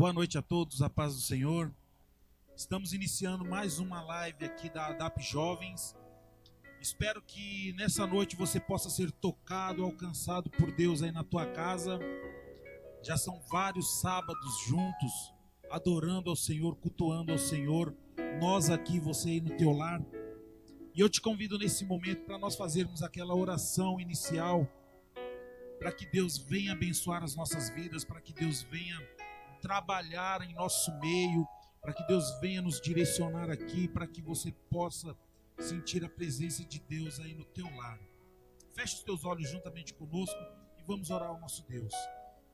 Boa noite a todos, a paz do Senhor. Estamos iniciando mais uma live aqui da ADAP Jovens. Espero que nessa noite você possa ser tocado, alcançado por Deus aí na tua casa. Já são vários sábados juntos, adorando ao Senhor, cultuando ao Senhor. Nós aqui, você aí no teu lar. E eu te convido nesse momento para nós fazermos aquela oração inicial, para que Deus venha abençoar as nossas vidas, para que Deus venha trabalhar em nosso meio, para que Deus venha nos direcionar aqui, para que você possa sentir a presença de Deus aí no teu lar. Feche os teus olhos juntamente conosco e vamos orar ao nosso Deus.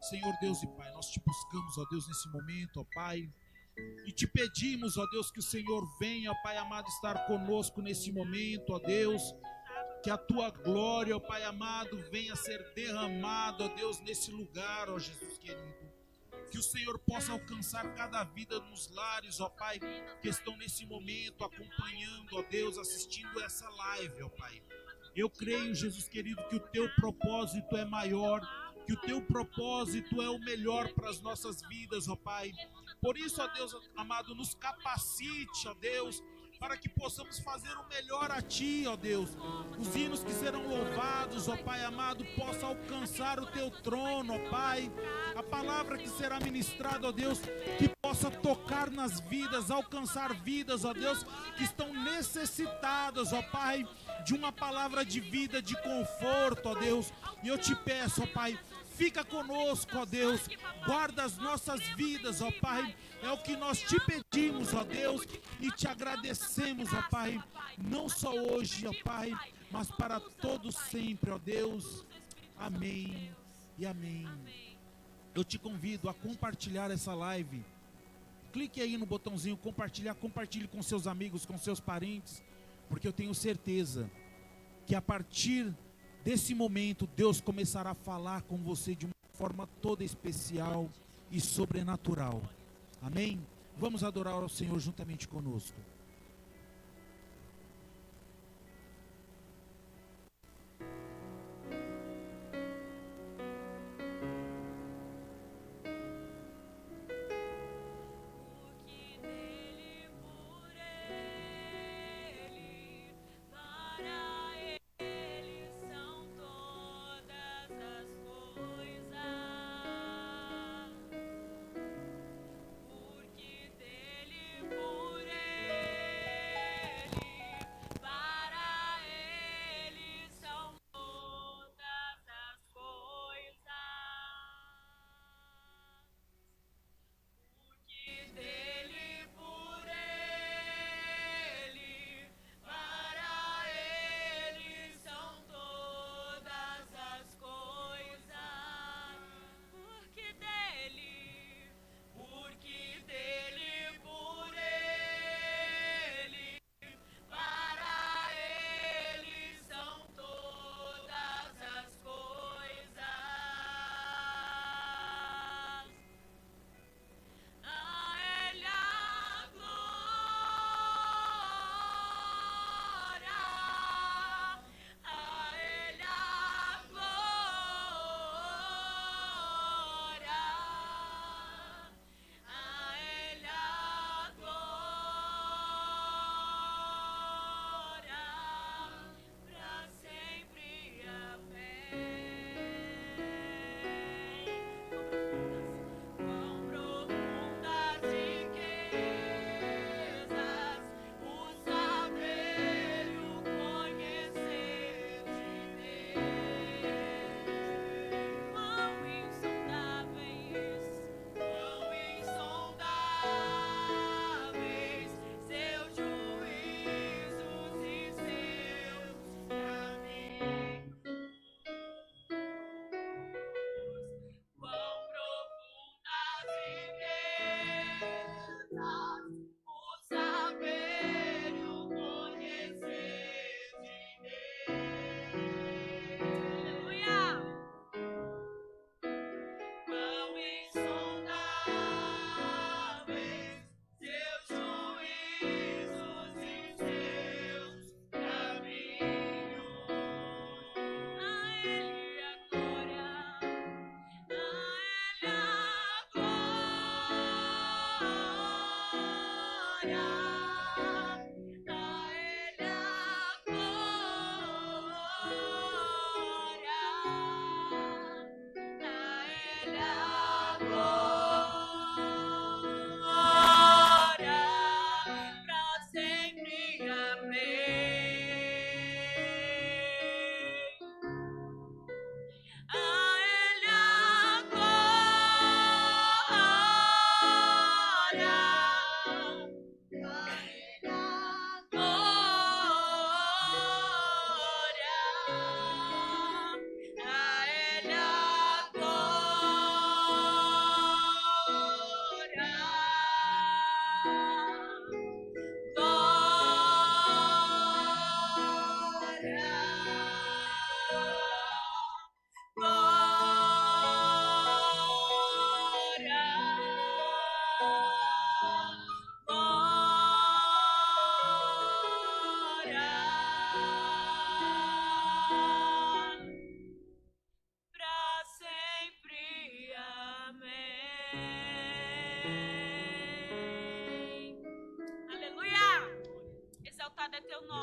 Senhor Deus e Pai, nós te buscamos, ó Deus, nesse momento, ó Pai, e te pedimos, ó Deus, que o Senhor venha, ó Pai amado, estar conosco nesse momento, ó Deus, que a tua glória, ó Pai amado, venha ser derramada, ó Deus, nesse lugar, ó Jesus querido. Que o Senhor possa alcançar cada vida nos lares, ó Pai, que estão nesse momento acompanhando, ó Deus, assistindo essa live, ó Pai. Eu creio, Jesus querido, que o teu propósito é maior, que o teu propósito é o melhor para as nossas vidas, ó Pai. Por isso, ó Deus amado, nos capacite, ó Deus, para que possamos fazer o melhor a Ti, ó Deus. Os hinos que serão louvados, ó Pai amado, possam alcançar o Teu trono, ó Pai. A palavra que será ministrada, ó Deus, que possa tocar nas vidas, alcançar vidas, ó Deus, que estão necessitadas, ó Pai, de uma palavra de vida, de conforto, ó Deus. E eu te peço, ó Pai, fica conosco, ó Deus, guarda as nossas vidas, ó Pai, é o que nós te pedimos, ó Deus, e te agradecemos, ó Pai, não só hoje, ó Pai, mas para todos sempre, ó Deus, amém e amém. Eu te convido a compartilhar essa live, clique aí no botãozinho compartilhar, compartilhe com seus amigos, com seus parentes, porque eu tenho certeza que a partir desse momento Deus começará a falar com você de uma forma toda especial e sobrenatural. Amém? Vamos adorar ao Senhor juntamente conosco. Porque dele, por ele.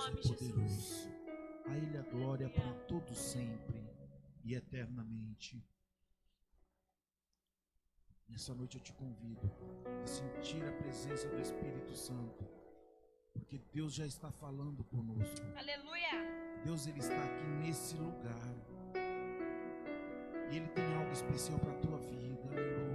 nome, poderoso. A Ele a glória para todo sempre e eternamente. Nessa noite eu te convido a sentir a presença do Espírito Santo, porque Deus já está falando conosco. Aleluia. Deus, Ele está aqui nesse lugar e Ele tem algo especial para a tua vida. Aleluia.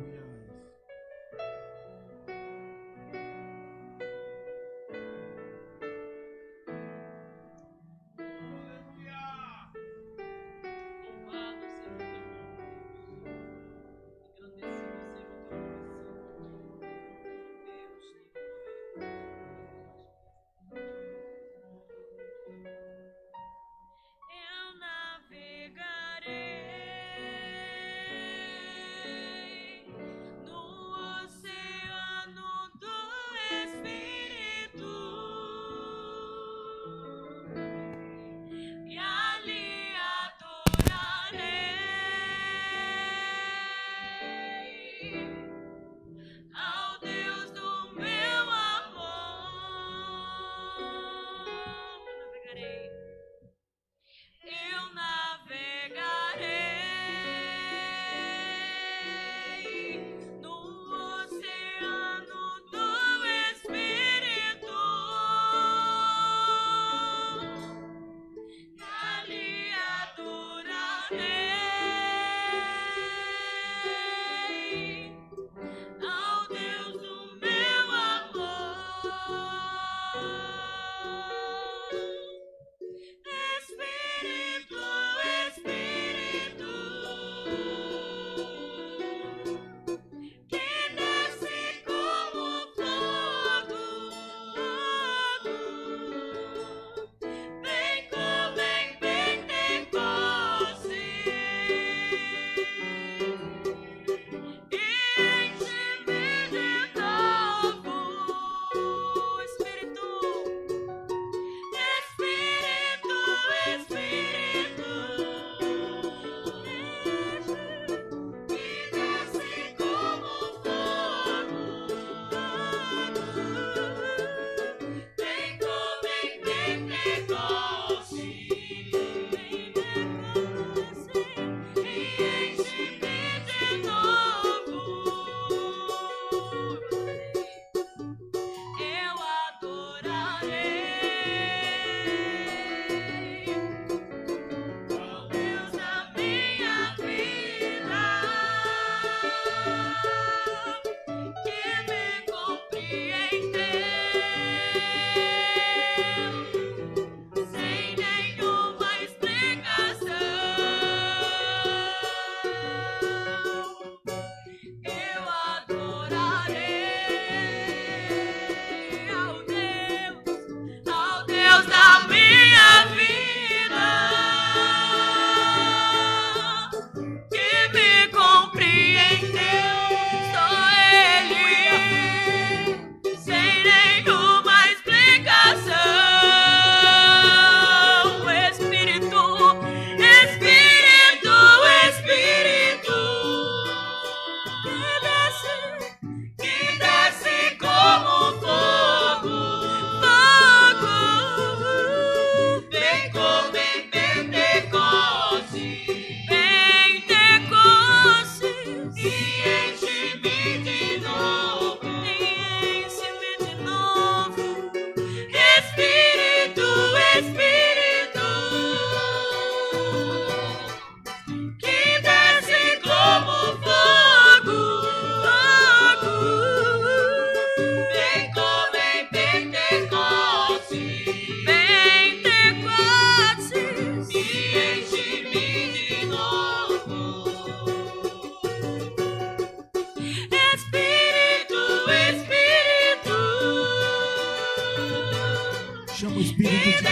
Espírito,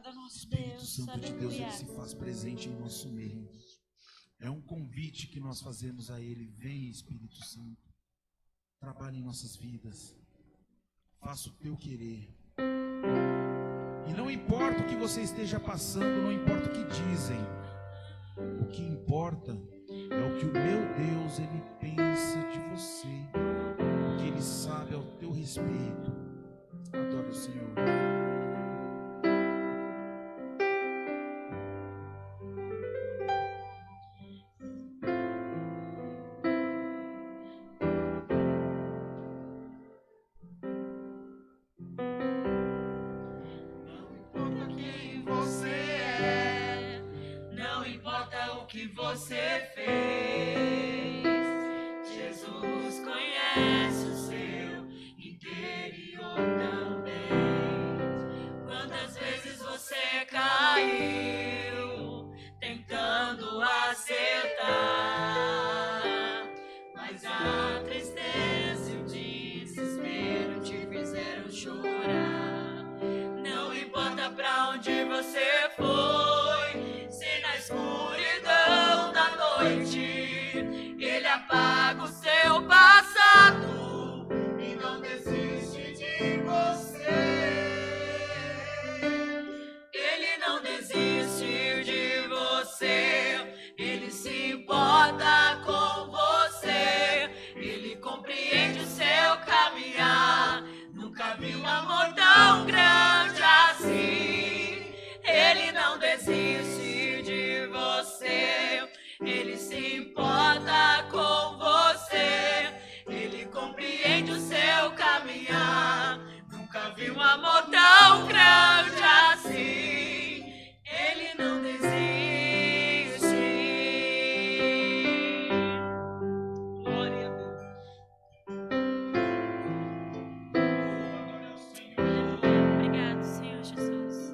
Obrigada, nosso Espírito Deus. Santo de Deus, Aleluia. Ele se faz presente em nosso meio. É um convite que nós fazemos a Ele. Vem, Espírito Santo, trabalhe em nossas vidas, faça o teu querer. E não importa o que você esteja passando, não importa o que dizem, o que importa é o que o meu Deus, Ele pensa de você, o que Ele sabe ao teu respeito. Adore o Senhor. Que você fez, Jesus conhece o seu interior também. Quantas vezes você caiu tentando acertar, mas a tristeza e o desespero te fizeram chorar. Não importa pra onde você foi, se na escuridão da noite Ele apaga o seu passado e não desiste de você. Ele não desiste de você, Ele se importa com você, Ele compreende o seu caminhar. Nunca vi um amor tão grande assim. Ele não desiste de você, Ele se importa com você, Ele compreende o seu caminhar. Nunca vi um amor tão grande assim. Ele não desiste. Glória a Deus. Obrigado, Senhor Jesus.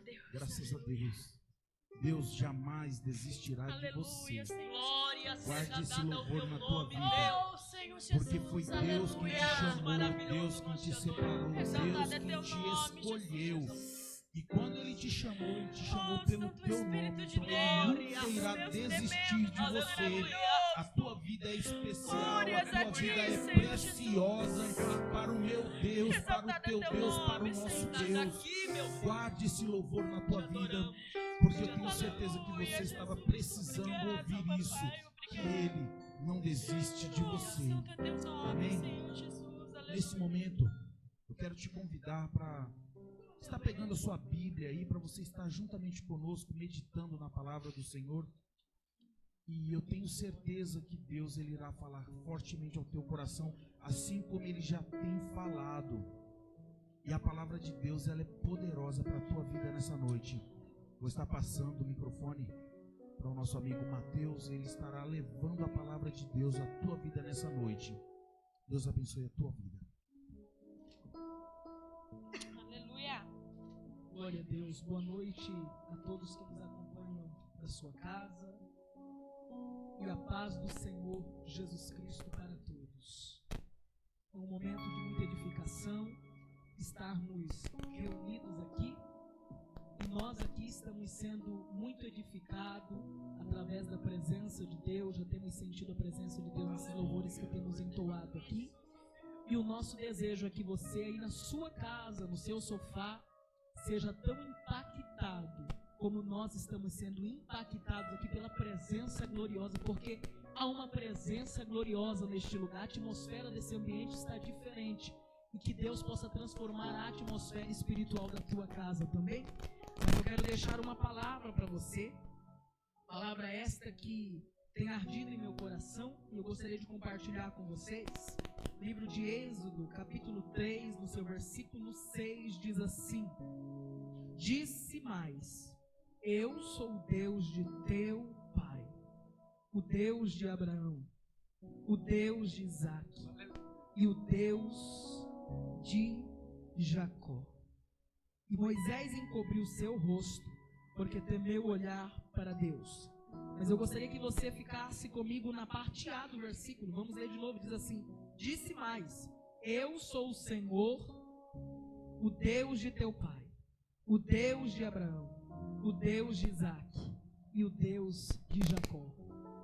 Deus. Graças a Deus. Deus jamais desistirá de você. Aleluia, Senhor. Glória Guarde seja esse dada ao louvor teu na tua nome, vida. Deus, Senhor Jesus. Porque foi Deus que te Aleluia. chamou, Deus Maravilhoso, que te separou, Deus exaltado é que teu te nome, escolheu. Jesus. E quando Ele te chamou Oh, pelo Santo teu Espírito nome. de Então Ele Deus, nunca irá Deus desistir tremendo, de Deus você. maravilhoso. A tua vida é especial, Glórias a tua a ti, vida é Senhor preciosa para o meu Deus, para o Exaltado é teu teu Deus, nome, para o nosso Senhor. Deus. Aqui, meu Deus. Guarde esse louvor na tua Te vida, adoramos. porque eu tenho certeza que Aleluia, você estava Jesus. precisando Obrigada, ouvir isso, papai, que obrigada. Ele não desiste de Oh, você. santo é teu nome, Amém? Senhor Jesus. Aleluia. Nesse momento, eu quero te convidar para estar pegando a sua Bíblia aí, para você estar juntamente conosco, meditando na palavra do Senhor. E eu tenho certeza que Deus ele irá falar fortemente ao teu coração, assim como Ele já tem falado. E a palavra de Deus ela é poderosa para a tua vida nessa noite. Vou estar passando o microfone para o nosso amigo Mateus. Ele estará levando a palavra de Deus à tua vida nessa noite. Deus abençoe a tua vida. Aleluia. Glória a Deus, boa noite a todos que nos acompanham da sua casa e a paz do Senhor Jesus Cristo para todos. É um momento de muita edificação estarmos reunidos aqui e nós aqui estamos sendo muito edificados através da presença de Deus, já temos sentido a presença de Deus nesses louvores que temos entoado aqui. E o nosso desejo é que você aí na sua casa, no seu sofá, seja tão impactado como nós estamos sendo impactados aqui pela presença gloriosa, porque há uma presença gloriosa neste lugar, a atmosfera desse ambiente está diferente, e que Deus possa transformar a atmosfera espiritual da tua casa também. Mas eu quero deixar uma palavra para você, palavra esta que tem ardido em meu coração, e eu gostaria de compartilhar com vocês. Livro de Êxodo, capítulo 3, no seu versículo 6, diz assim: Disse mais, eu sou o Deus de teu pai, o Deus de Abraão, o Deus de Isaque e o Deus de Jacó. E Moisés encobriu seu rosto, porque temeu olhar para Deus. Mas eu gostaria que você ficasse comigo na parte A do versículo. Vamos ler de novo, diz assim: Disse mais, eu sou o Senhor, o Deus de teu pai, o Deus de Abraão, o Deus de Isaque e o Deus de Jacó.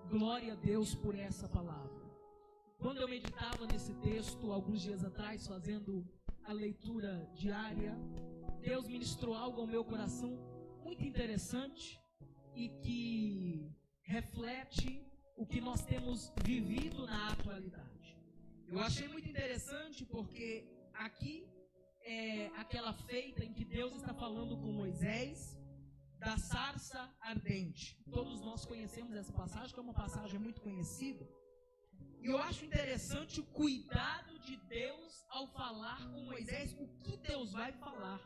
Glória a Deus por essa palavra. Quando eu meditava nesse texto, alguns dias atrás, fazendo a leitura diária, Deus ministrou algo ao meu coração muito interessante e que reflete o que nós temos vivido na atualidade. Eu achei muito interessante porque aqui é aquela feita em que Deus está falando com Moisés da sarça ardente. Todos nós conhecemos essa passagem, que é uma passagem muito conhecida. E eu acho interessante o cuidado de Deus ao falar com Moisés. O que Deus vai falar?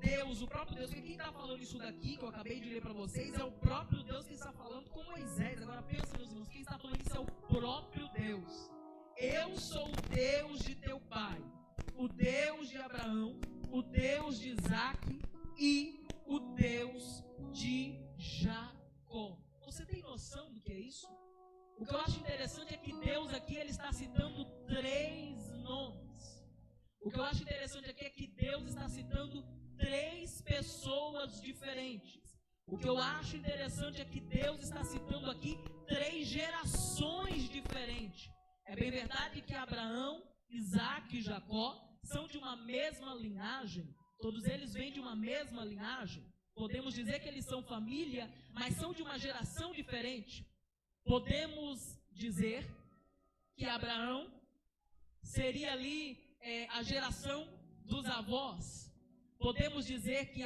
Deus, o próprio Deus, porque quem está falando isso daqui, que eu acabei de ler para vocês, é o próprio Deus que está falando com Moisés. Agora pensa, meus irmãos, quem está falando isso é o próprio Deus. Eu sou o Deus de teu pai, o Deus de Abraão, o Deus de Isaque e o Deus de Jacó. Você tem noção do que é isso? O que eu acho interessante é que Deus aqui ele está citando 3 nomes. O que eu acho interessante aqui é que Deus está citando 3 pessoas diferentes. O que eu acho interessante é que Deus está citando aqui 3 gerações diferentes. É bem verdade que Abraão, Isaque e Jacó são de uma mesma linhagem. Todos eles vêm de uma mesma linhagem. Podemos dizer que eles são família, mas são de uma geração diferente. Podemos dizer que Abraão seria ali a geração dos avós. Podemos dizer que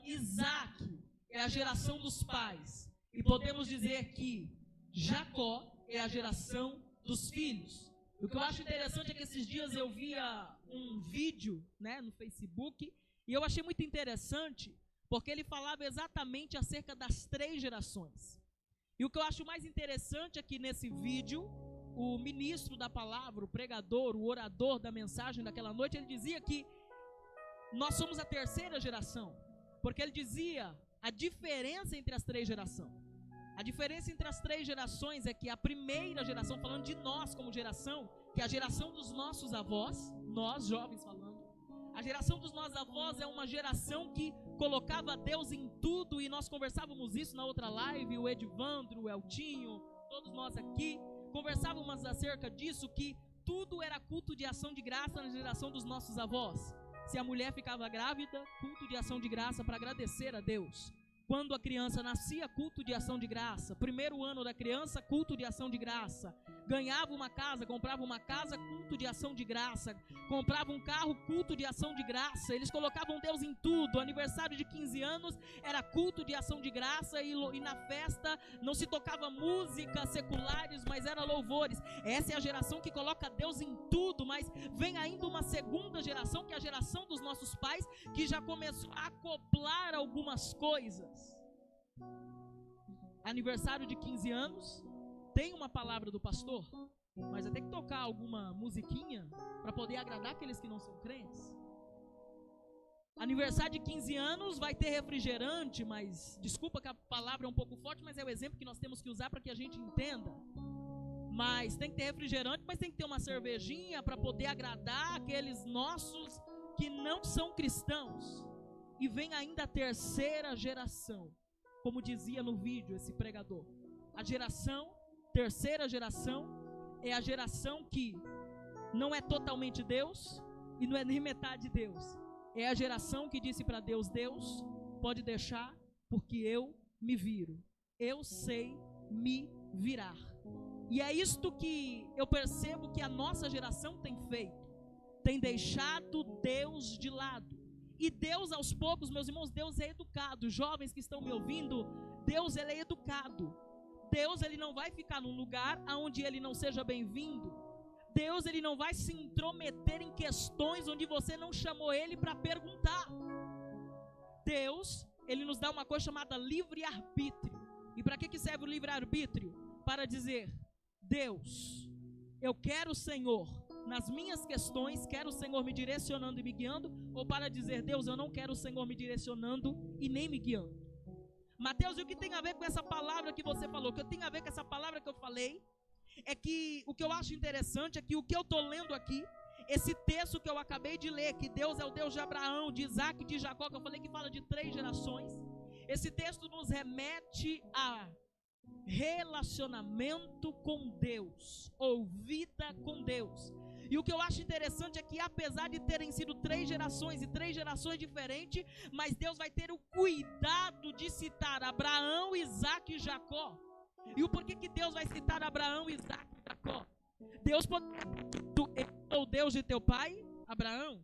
Isaque é a geração dos pais. E podemos dizer que Jacó é a geração dos filhos. O que eu acho interessante é que esses dias eu via um vídeo, no Facebook, e eu achei muito interessante, porque ele falava exatamente acerca das 3 gerações. E o que eu acho mais interessante é que nesse vídeo, o ministro da palavra, o pregador, o orador da mensagem daquela noite, ele dizia que nós somos a 3ª geração. Porque ele dizia a diferença entre as três gerações. A diferença entre as três gerações é que a primeira geração, falando de nós como geração, que é a geração dos nossos avós, nós jovens falando, a geração dos nossos avós é uma geração que colocava Deus em tudo, e nós conversávamos isso na outra live, o Edivandro, o Eltinho, todos nós aqui, conversávamos acerca disso, que tudo era culto de ação de graça na geração dos nossos avós. Se a mulher ficava grávida, culto de ação de graça para agradecer a Deus. Quando a criança nascia, culto de ação de graça. Primeiro ano da criança, culto de ação de graça. Ganhava uma casa, comprava uma casa, culto de ação de graça. Comprava um carro, culto de ação de graça. Eles colocavam Deus em tudo. Aniversário de 15 anos era culto de ação de graça, e na festa não se tocava músicas seculares, mas era louvores. Essa é a geração que coloca Deus em tudo, mas vem ainda uma segunda geração, que é a geração dos nossos pais, que já começou a acoplar algumas coisas. Aniversário de 15 anos, tem uma palavra do pastor, mas vai ter que tocar alguma musiquinha para poder agradar aqueles que não são crentes. Aniversário de 15 anos vai ter refrigerante, mas desculpa que a palavra é um pouco forte, mas é o exemplo que nós temos que usar para que a gente entenda. Mas tem que ter refrigerante, mas tem que ter uma cervejinha para poder agradar aqueles nossos que não são cristãos. E vem ainda a terceira geração, como dizia no vídeo esse pregador. A terceira geração, é a geração que não é totalmente Deus e não é nem metade Deus. É a geração que disse para Deus: Deus, pode deixar, porque eu me viro. Eu sei me virar. E é isto que eu percebo que a nossa geração tem feito. Tem deixado Deus de lado. E Deus, aos poucos, meus irmãos, Deus é educado. Jovens que estão me ouvindo, Deus, ele é educado. Deus, ele não vai ficar num lugar onde ele não seja bem-vindo. Deus, ele não vai se intrometer em questões onde você não chamou ele para perguntar. Deus, ele nos dá uma coisa chamada livre-arbítrio. E para que serve o livre-arbítrio? Para dizer: Deus, eu quero o Senhor nas minhas questões, quero o Senhor me direcionando e me guiando, ou para dizer: Deus, eu não quero o Senhor me direcionando e nem me guiando. Mateus, e o que tem a ver com essa palavra que você falou? O que tem a ver com essa palavra que eu falei é que o que eu acho interessante é que o que eu estou lendo aqui, esse texto que eu acabei de ler, que Deus é o Deus de Abraão, de Isaac e de Jacó, que eu falei que fala de 3 gerações, esse texto nos remete a relacionamento com Deus, ou vida com Deus. E o que eu acho interessante é que, apesar de terem sido 3 gerações e 3 gerações diferentes, mas Deus vai ter o cuidado de citar Abraão, Isaac e Jacó. E o porquê que Deus vai citar Abraão, Isaac e Jacó? Deus poderia ter dito: eu sou o Deus de teu pai, Abraão.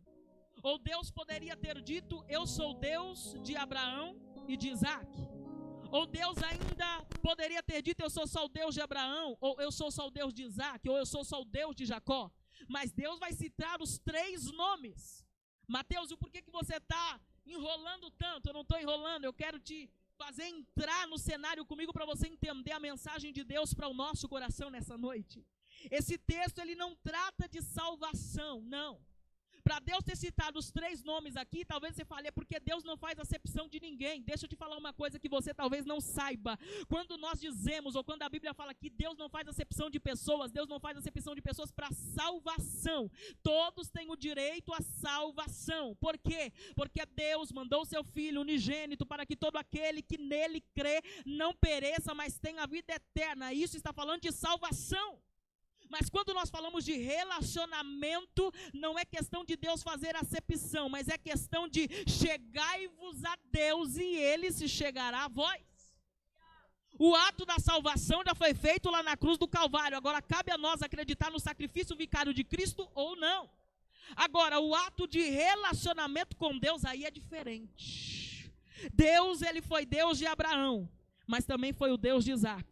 Ou Deus poderia ter dito: eu sou o Deus de Abraão e de Isaac. Ou Deus ainda poderia ter dito: eu sou só o Deus de Abraão, ou eu sou só o Deus de Isaac, ou eu sou só o Deus de Jacó. Mas Deus vai citar os 3 nomes. Mateus, e por que você está enrolando tanto? Eu não estou enrolando, eu quero te fazer entrar no cenário comigo para você entender a mensagem de Deus para o nosso coração nessa noite. Esse texto, ele não trata de salvação, não. Para Deus ter citado os 3 nomes aqui, talvez você fale: é porque Deus não faz acepção de ninguém. Deixa eu te falar uma coisa que você talvez não saiba. Quando nós dizemos, ou quando a Bíblia fala que Deus não faz acepção de pessoas, Deus não faz acepção de pessoas para salvação. Todos têm o direito à salvação. Por quê? Porque Deus mandou o seu Filho unigênito para que todo aquele que nele crê não pereça, mas tenha a vida eterna. Isso está falando de salvação. Mas quando nós falamos de relacionamento, não é questão de Deus fazer acepção, mas é questão de chegai-vos a Deus e Ele se chegará a vós. O ato da salvação já foi feito lá na cruz do Calvário. Agora cabe a nós acreditar no sacrifício vicário de Cristo ou não. Agora, o ato de relacionamento com Deus aí é diferente. Deus, ele foi Deus de Abraão, mas também foi o Deus de Isaac,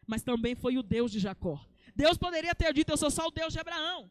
mas também foi o Deus de Jacó. Deus poderia ter dito: eu sou só o Deus de Abraão,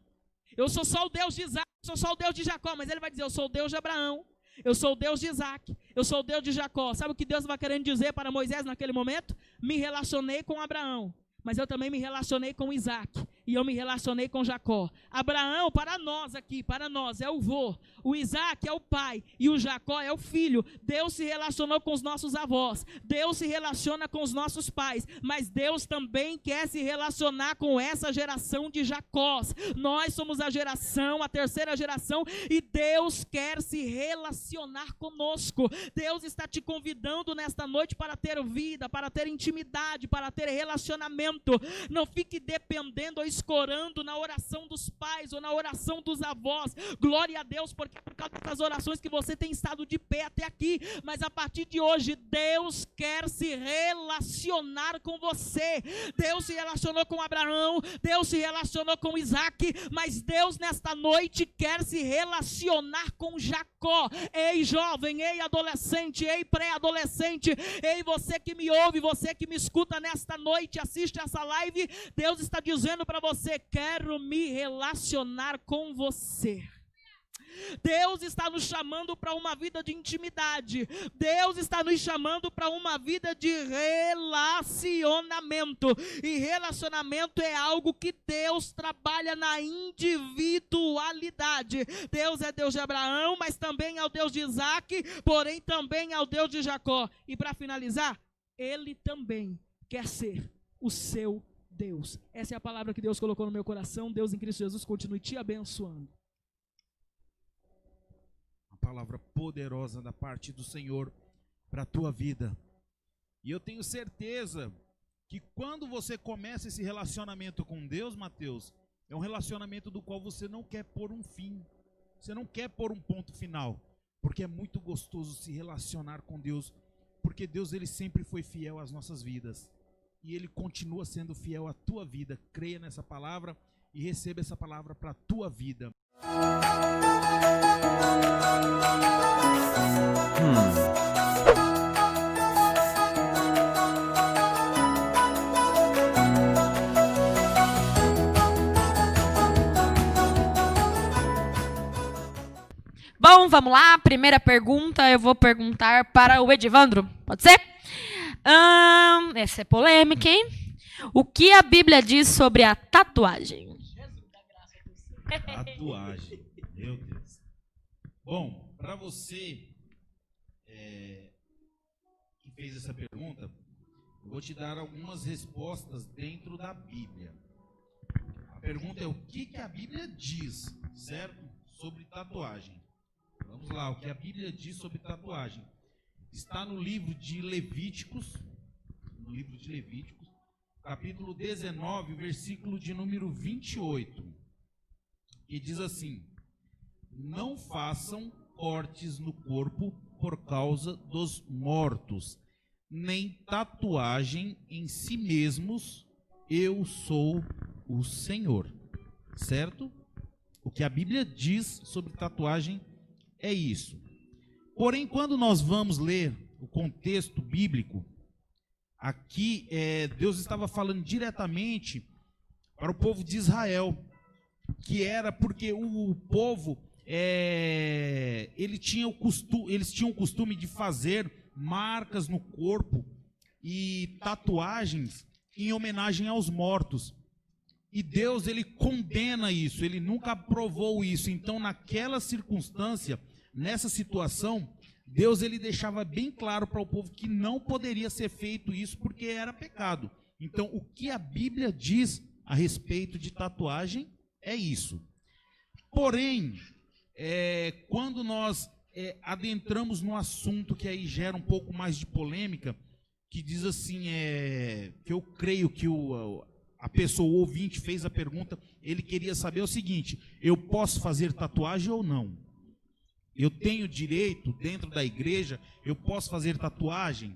eu sou só o Deus de Isaac, eu sou só o Deus de Jacó. Mas ele vai dizer: eu sou o Deus de Abraão, eu sou o Deus de Isaac, eu sou o Deus de Jacó. Sabe o que Deus vai querendo dizer para Moisés naquele momento? Me relacionei com Abraão, mas eu também me relacionei com Isaac. e eu me relacionei com Jacó. Abraão, para nós aqui, para nós, é o vô. O Isaac é o pai e o Jacó é o filho. Deus se relacionou com os nossos avós. Deus se relaciona com os nossos pais. Mas Deus também quer se relacionar com essa geração de Jacós. Nós somos a geração, a terceira geração, e Deus quer se relacionar conosco. Deus está te convidando nesta noite para ter vida, para ter intimidade, para ter relacionamento. Não fique dependendo ou escorando na oração dos pais ou na oração dos avós. Glória a Deus, porque é por causa das orações que você tem estado de pé até aqui. Mas a partir de hoje, Deus quer se relacionar com você. Deus se relacionou com Abraão, Deus se relacionou com Isaac, mas Deus nesta noite quer se relacionar com Jacó. Ei jovem, ei adolescente, ei pré-adolescente, ei você que me ouve, você que me escuta nesta noite, assiste essa live, Deus está dizendo para você: quero me relacionar com você. Deus está nos chamando para uma vida de intimidade. Deus está nos chamando para uma vida de relacionamento. E relacionamento é algo que Deus trabalha na individualidade. Deus é Deus de Abraão, mas também é o Deus de Isaac, porém também é o Deus de Jacó. E para finalizar, Ele também quer ser o seu Deus. Essa é a palavra que Deus colocou no meu coração. Deus em Cristo Jesus continue te abençoando. Palavra poderosa da parte do Senhor para a tua vida. E eu tenho certeza que quando você começa esse relacionamento com Deus, Mateus, é um relacionamento do qual você não quer pôr um fim, você não quer pôr um ponto final, porque é muito gostoso se relacionar com Deus, porque Deus, ele sempre foi fiel às nossas vidas, e ele continua sendo fiel à tua vida. Creia nessa palavra e receba essa palavra para a tua vida. Bom, vamos lá. Primeira pergunta eu vou perguntar para o Edivandro. Pode ser? Essa é polêmica, hein? O que a Bíblia diz sobre a tatuagem? Tatuagem, meu Deus. Bom, para você que fez essa pergunta, eu vou te dar algumas respostas dentro da Bíblia. A pergunta é: o que a Bíblia diz, certo? Sobre tatuagem. Vamos lá, o que a Bíblia diz sobre tatuagem. Está no livro de Levíticos, capítulo 19, versículo de número 28. E diz assim: não façam cortes no corpo por causa dos mortos, nem tatuagem em si mesmos, eu sou o Senhor. Certo? O que a Bíblia diz sobre tatuagem é isso. Porém, quando nós vamos ler o contexto bíblico, aqui Deus estava falando diretamente para o povo de Israel, que era porque o povo, eles tinham o costume de fazer marcas no corpo e tatuagens em homenagem aos mortos. E Deus, ele condena isso, ele nunca aprovou isso. Então, naquela circunstância, nessa situação, Deus, ele deixava bem claro para o povo que não poderia ser feito isso porque era pecado. Então, o que a Bíblia diz a respeito de tatuagem é isso. Porém, quando nós adentramos no assunto que aí gera um pouco mais de polêmica, que diz assim, que eu creio que a pessoa, o ouvinte, fez a pergunta, ele queria saber o seguinte: eu posso fazer tatuagem ou não? Eu tenho direito, dentro da igreja, eu posso fazer tatuagem?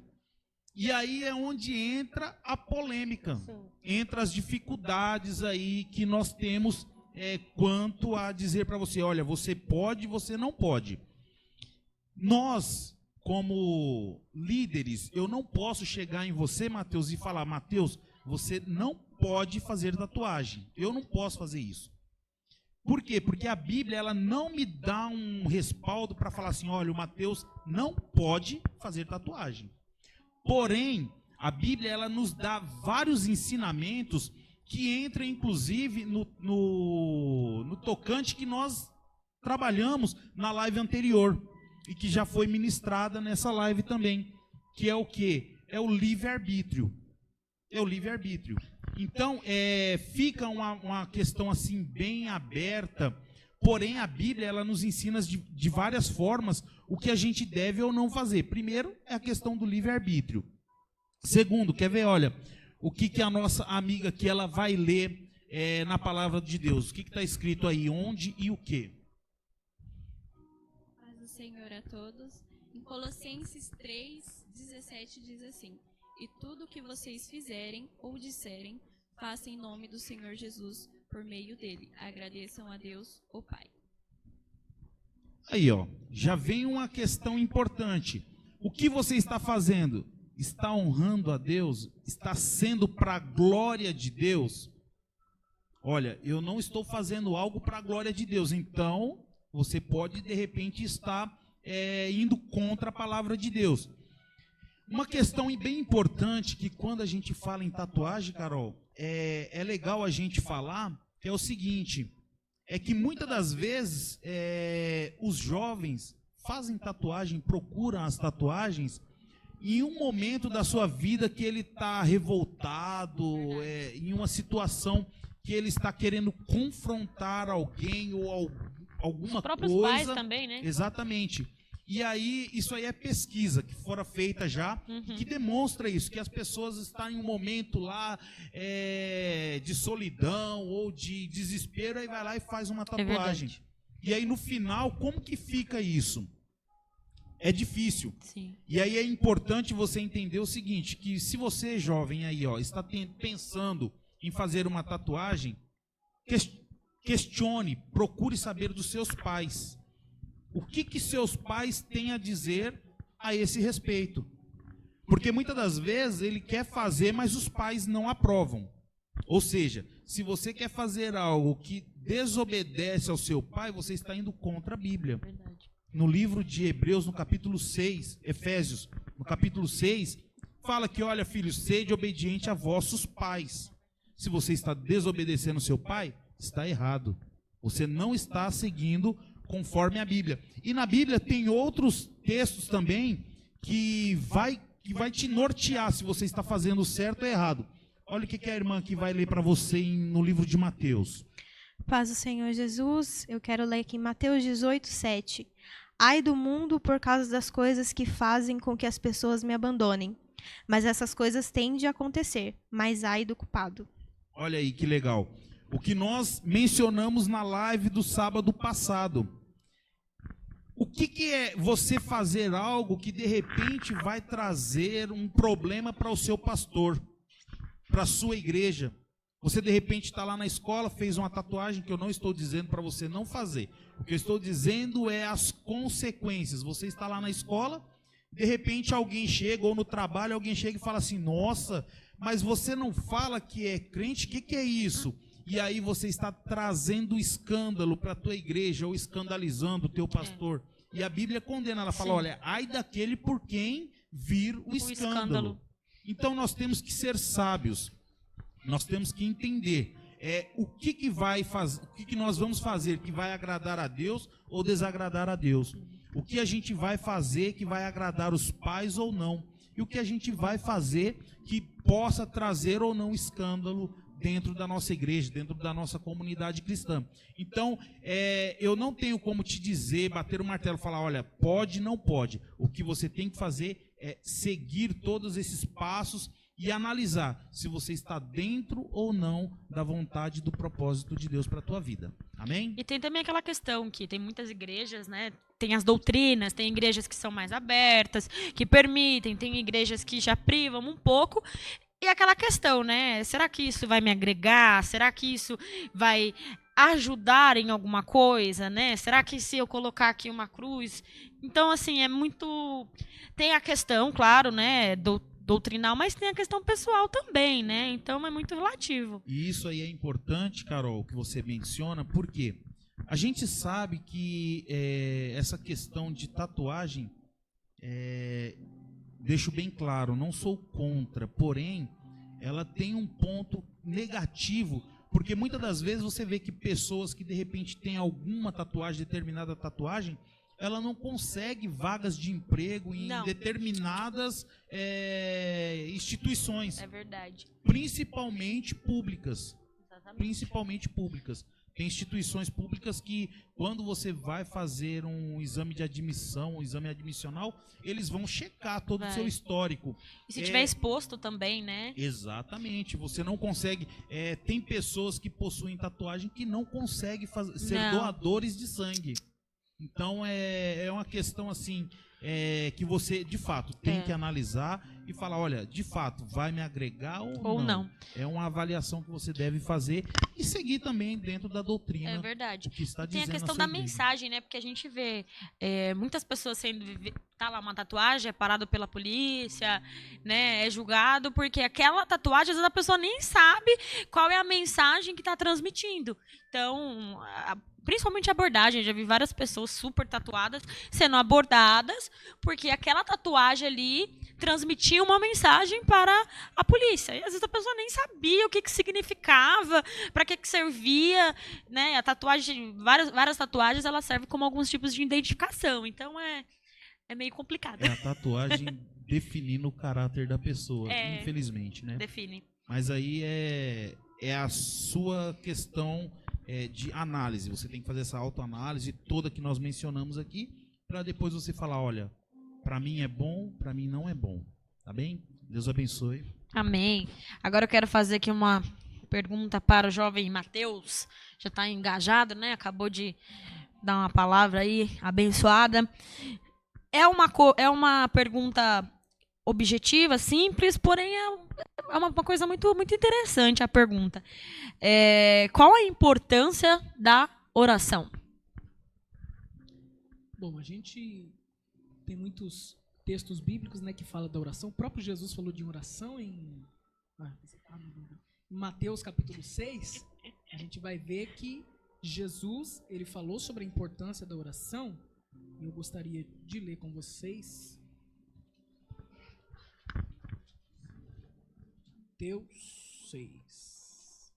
E aí é onde entra a polêmica, entra as dificuldades aí que nós temos quanto a dizer para você: olha, você pode, você não pode. Nós, como líderes, eu não posso chegar em você, Mateus, e falar: Mateus, você não pode fazer tatuagem. Eu não posso fazer isso. Por quê? Porque a Bíblia, ela não me dá um respaldo para falar assim: olha, o Mateus não pode fazer tatuagem. Porém, a Bíblia, ela nos dá vários ensinamentos que entra inclusive no tocante que nós trabalhamos na live anterior e que já foi ministrada nessa live também, que é o quê? É o livre-arbítrio. É o livre-arbítrio. Então, fica uma questão assim bem aberta, porém a Bíblia ela nos ensina de várias formas o que a gente deve ou não fazer. Primeiro, é a questão do livre-arbítrio. Segundo, quer ver, olha, o que a nossa amiga aqui ela vai ler na palavra de Deus. O que está escrito aí, onde e o quê? Paz do Senhor a todos. Em Colossenses 3:17 diz assim: e tudo o que vocês fizerem ou disserem, façam em nome do Senhor Jesus, por meio dele. Agradeçam a Deus, o Pai. Aí, ó, já vem uma questão importante. O que você está fazendo? Está honrando a Deus? Está sendo para a glória de Deus? Olha, eu não estou fazendo algo para a glória de Deus. Então, você pode, de repente, estar indo contra a palavra de Deus. Uma questão bem importante que quando a gente fala em tatuagem, Carol, é legal a gente falar, que é o seguinte, é que muitas das vezes os jovens fazem tatuagem, procuram as tatuagens em um momento da sua vida que ele está revoltado, em uma situação que ele está querendo confrontar alguém ou alguma coisa. Os próprios pais também, né? Exatamente. E aí, isso aí é pesquisa que fora feita já, que demonstra isso, que as pessoas estão em um momento lá de solidão ou de desespero, aí vai lá e faz uma tatuagem. E aí no final, como que fica isso? É difícil. Sim. E aí é importante você entender o seguinte, que se você, jovem aí, ó, está pensando em fazer uma tatuagem, questione, procure saber dos seus pais. O que seus pais têm a dizer a esse respeito? Porque muitas das vezes ele quer fazer, mas os pais não aprovam. Ou seja, se você quer fazer algo que desobedece ao seu pai, você está indo contra a Bíblia. Verdade. No livro de Hebreus, no capítulo 6, Efésios, no capítulo 6, fala que, olha, filhos, sede obediente a vossos pais. Se você está desobedecendo ao seu pai, está errado. Você não está seguindo conforme a Bíblia. E na Bíblia tem outros textos também que vai te nortear se você está fazendo certo ou errado. Olha o que a irmã aqui vai ler para você no livro de Mateus. Paz do Senhor Jesus, eu quero ler aqui Mateus 18:7. Ai do mundo por causa das coisas que fazem com que as pessoas me abandonem. Mas essas coisas têm de acontecer, mas ai do culpado. Olha aí que legal. O que nós mencionamos na live do sábado passado. O que é você fazer algo que de repente vai trazer um problema para o seu pastor, para a sua igreja? Você de repente está lá na escola, fez uma tatuagem, que eu não estou dizendo para você não fazer. O que eu estou dizendo é as consequências. Você está lá na escola, de repente alguém chega, ou no trabalho alguém chega e fala assim, nossa, mas você não fala que é crente, o que é isso? E aí você está trazendo escândalo para a tua igreja, ou escandalizando o teu pastor. E a Bíblia condena, ela fala, olha, ai daquele por quem vir o escândalo. Então nós temos que ser sábios. Nós temos que entender o que nós vamos fazer que vai agradar a Deus ou desagradar a Deus. O que a gente vai fazer que vai agradar os pais ou não. E o que a gente vai fazer que possa trazer ou não escândalo dentro da nossa igreja, dentro da nossa comunidade cristã. Então, eu não tenho como te dizer, bater o martelo e falar, olha, pode, não pode. O que você tem que fazer é seguir todos esses passos e analisar se você está dentro ou não da vontade do propósito de Deus para a tua vida. Amém? E tem também aquela questão que tem muitas igrejas, né? Tem as doutrinas, tem igrejas que são mais abertas, que permitem, tem igrejas que já privam um pouco. E aquela questão, né? Será que isso vai me agregar? Será que isso vai ajudar em alguma coisa, né? Será que se eu colocar aqui uma cruz... Então, assim, é muito... Tem a questão, claro, né? Doutrinal, mas tem a questão pessoal também, né? Então é muito relativo. E isso aí é importante, Carol, que você menciona, porque a gente sabe que essa questão de tatuagem, deixo bem claro, não sou contra, porém, ela tem um ponto negativo, porque muitas das vezes você vê que pessoas que de repente têm alguma tatuagem, determinada tatuagem, ela não consegue vagas de emprego em Não. determinadas instituições, É verdade. principalmente públicas. Exatamente. Principalmente públicas. Tem instituições públicas que, quando você vai fazer um exame de admissão, um exame admissional, eles vão checar todo o Vai. seu histórico. E se tiver exposto também, né? Exatamente. Você não consegue... tem pessoas que possuem tatuagem que não conseguem ser Não. doadores de sangue. Então, é uma questão assim... que você, de fato, tem que analisar e falar, olha, de fato, vai me agregar ou não? É uma avaliação que você deve fazer e seguir também dentro da doutrina. É verdade. O que está Tem a dizendo questão sua da igreja. mensagem, né? Porque a gente vê muitas pessoas sendo... Tá lá uma tatuagem, é parado pela polícia, né? É julgado, porque aquela tatuagem, às vezes a pessoa nem sabe qual é a mensagem que está transmitindo. Então, principalmente a abordagem, já vi várias pessoas super tatuadas sendo abordadas, porque aquela tatuagem ali transmitia uma mensagem para a polícia. E às vezes a pessoa nem sabia o que significava, para que servia, né? A tatuagem, várias tatuagens, ela serve como alguns tipos de identificação. Então é meio complicado. É a tatuagem definindo o caráter da pessoa, É. infelizmente, né? Define. Mas aí é a sua questão de análise. Você tem que fazer essa autoanálise toda que nós mencionamos aqui, para depois você falar, olha, para mim é bom, para mim não é bom. Tá bem? Deus abençoe. Amém. Agora eu quero fazer aqui uma pergunta para o jovem Mateus. Já está engajado, né? Acabou de dar uma palavra aí abençoada. É uma pergunta objetiva, simples, porém é uma coisa muito, muito interessante a pergunta. Qual a importância da oração? Bom, a gente tem muitos textos bíblicos, né, que falam da oração. O próprio Jesus falou de oração em Mateus capítulo 6. A gente vai ver que Jesus, ele falou sobre a importância da oração. E eu gostaria de ler com vocês. Mateus 6.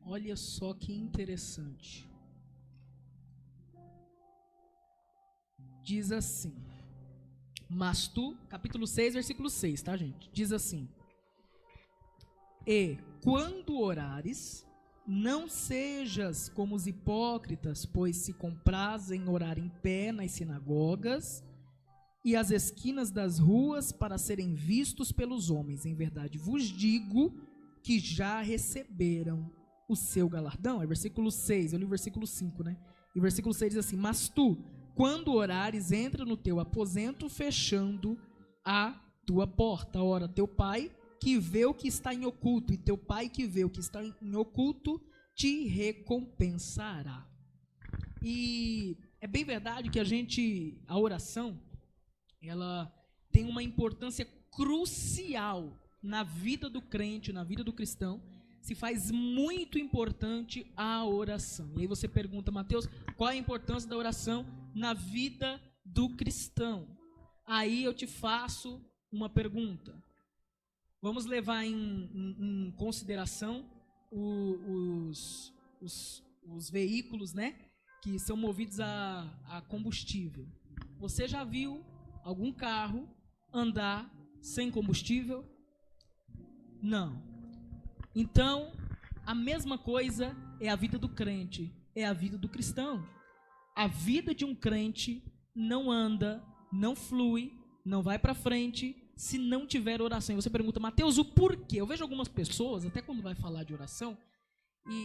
Olha só que interessante. Diz assim. Mas tu, capítulo 6, versículo 6, tá, gente? Diz assim: E quando orares, não sejas como os hipócritas, pois se comprazem em orar em pé nas sinagogas e às esquinas das ruas para serem vistos pelos homens. Em verdade vos digo que já receberam o seu galardão. É versículo 6, eu li o versículo 5, né? E o versículo 6 diz assim: Mas tu, quando orares, entra no teu aposento, fechando a tua porta. Ora, teu pai que vê o que está em oculto, e teu pai que vê o que está em oculto, te recompensará. E é bem verdade que a oração, ela tem uma importância crucial na vida do crente, na vida do cristão. Se faz muito importante a oração. E aí você pergunta, Mateus, qual é a importância da oração na vida do cristão? Aí eu te faço uma pergunta. Vamos levar em consideração os veículos, né, que são movidos a combustível. Você já viu algum carro andar sem combustível? Não. Então, a mesma coisa é a vida do crente, é a vida do cristão. A vida de um crente não anda, não flui, não vai para frente se não tiver oração. E você pergunta, Mateus, o porquê? Eu vejo algumas pessoas, até quando vai falar de oração,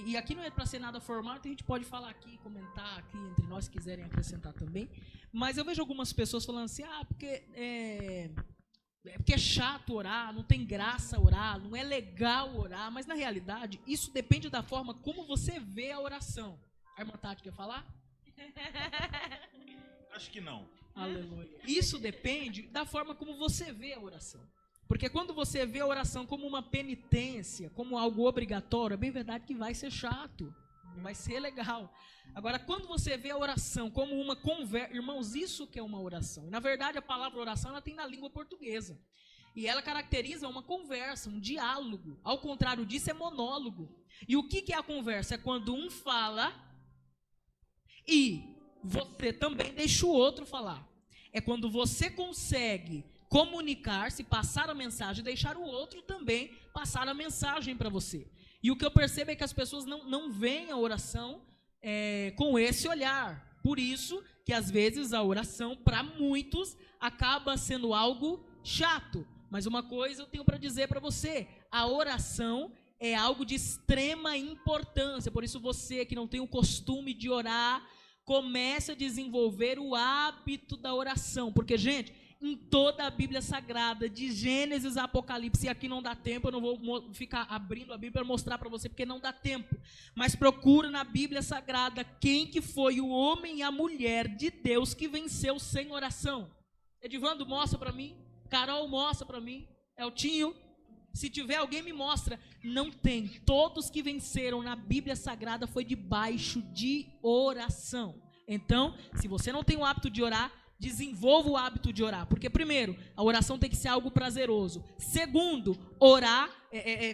e aqui não é para ser nada formal, então a gente pode falar aqui, comentar aqui entre nós, se quiserem acrescentar também, mas eu vejo algumas pessoas falando assim, porque é chato orar, não tem graça orar, não é legal orar, mas na realidade, isso depende da forma como você vê a oração. A irmã Tati quer falar? Acho que não. Aleluia. Isso depende da forma como você vê a oração. Porque quando você vê a oração como uma penitência, como algo obrigatório, é bem verdade que vai ser chato. Não vai ser legal. Agora, quando você vê a oração como uma conversa, irmãos, isso que é uma oração. Na verdade, a palavra oração ela tem na língua portuguesa. E ela caracteriza uma conversa, um diálogo. Ao contrário disso, é monólogo. E o que é a conversa? É quando um fala e você também deixa o outro falar. É quando você consegue comunicar-se, passar a mensagem, deixar o outro também passar a mensagem para você. E o que eu percebo é que as pessoas não veem a oração com esse olhar. Por isso que às vezes a oração, para muitos, acaba sendo algo chato. Mas uma coisa eu tenho para dizer para você, a oração é algo de extrema importância. Por isso você que não tem o costume de orar, comece a desenvolver o hábito da oração. Porque, gente, em toda a Bíblia Sagrada, de Gênesis a Apocalipse, e aqui não dá tempo, eu não vou ficar abrindo a Bíblia para mostrar para você, porque não dá tempo. Mas procura na Bíblia Sagrada quem que foi o homem e a mulher de Deus que venceu sem oração. Edivando, mostra para mim. Carol, mostra para mim. Eltinho, se tiver alguém me mostra. Não tem. Todos que venceram na Bíblia Sagrada foi debaixo de oração. Então, se você não tem o hábito de orar, desenvolva o hábito de orar. Porque, primeiro, a oração tem que ser algo prazeroso. Segundo, orar,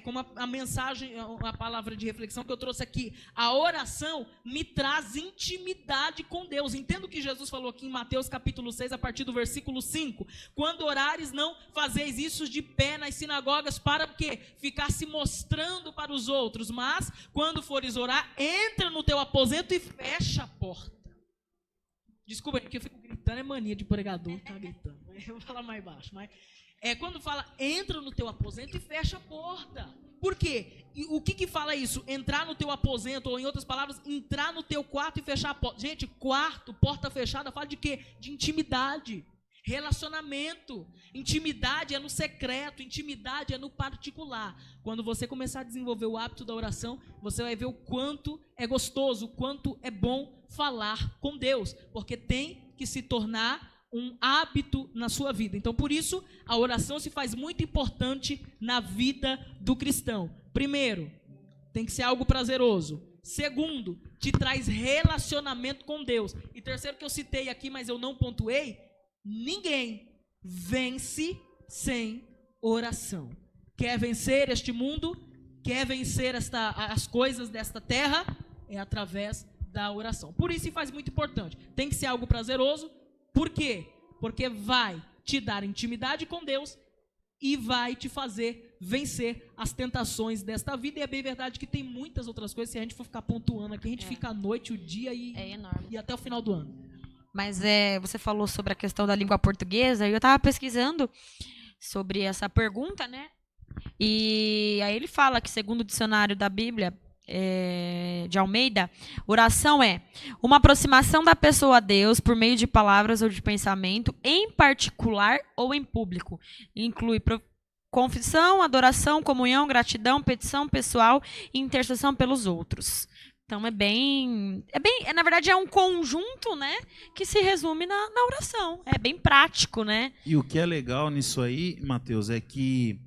como a mensagem, a palavra de reflexão que eu trouxe aqui, a oração me traz intimidade com Deus. Entenda o que Jesus falou aqui em Mateus capítulo 6, a partir do versículo 5. Quando orares, não fazeis isso de pé nas sinagogas, para o quê? Ficar se mostrando para os outros. Mas, quando fores orar, entra no teu aposento e fecha a porta. Desculpa, porque eu fico gritando, é mania de pregador, tá gritando. Eu vou falar mais baixo, mas quando fala, entra no teu aposento e fecha a porta. Por quê? E o que fala isso? Entrar no teu aposento, ou em outras palavras, entrar no teu quarto e fechar a porta. Gente, quarto, porta fechada, fala de quê? De intimidade, relacionamento. Intimidade é no secreto, intimidade é no particular. Quando você começar a desenvolver o hábito da oração, você vai ver o quanto é gostoso, o quanto é bom falar com Deus, porque tem que se tornar um hábito na sua vida. Então, por isso, a oração se faz muito importante na vida do cristão. Primeiro, tem que ser algo prazeroso. Segundo, te traz relacionamento com Deus. E terceiro, que eu citei aqui, mas eu não pontuei, ninguém vence sem oração. Quer vencer este mundo? Quer vencer as coisas desta terra? É através da oração. Por isso faz muito importante. Tem que ser algo prazeroso. Por quê? Porque vai te dar intimidade com Deus e vai te fazer vencer as tentações desta vida. E é bem verdade que tem muitas outras coisas. Se a gente for ficar pontuando aqui, a gente fica a noite, o dia e até o final do ano. Mas você falou sobre a questão da língua portuguesa, e eu estava pesquisando sobre essa pergunta, né? E aí ele fala que, segundo o dicionário da Bíblia, de Almeida, oração é uma aproximação da pessoa a Deus por meio de palavras ou de pensamento, em particular ou em público. Inclui confissão, adoração, comunhão, gratidão, petição pessoal e intercessão pelos outros. Então na verdade é um conjunto, né, que se resume na oração. É bem prático, né? E o que é legal nisso aí, Mateus, é que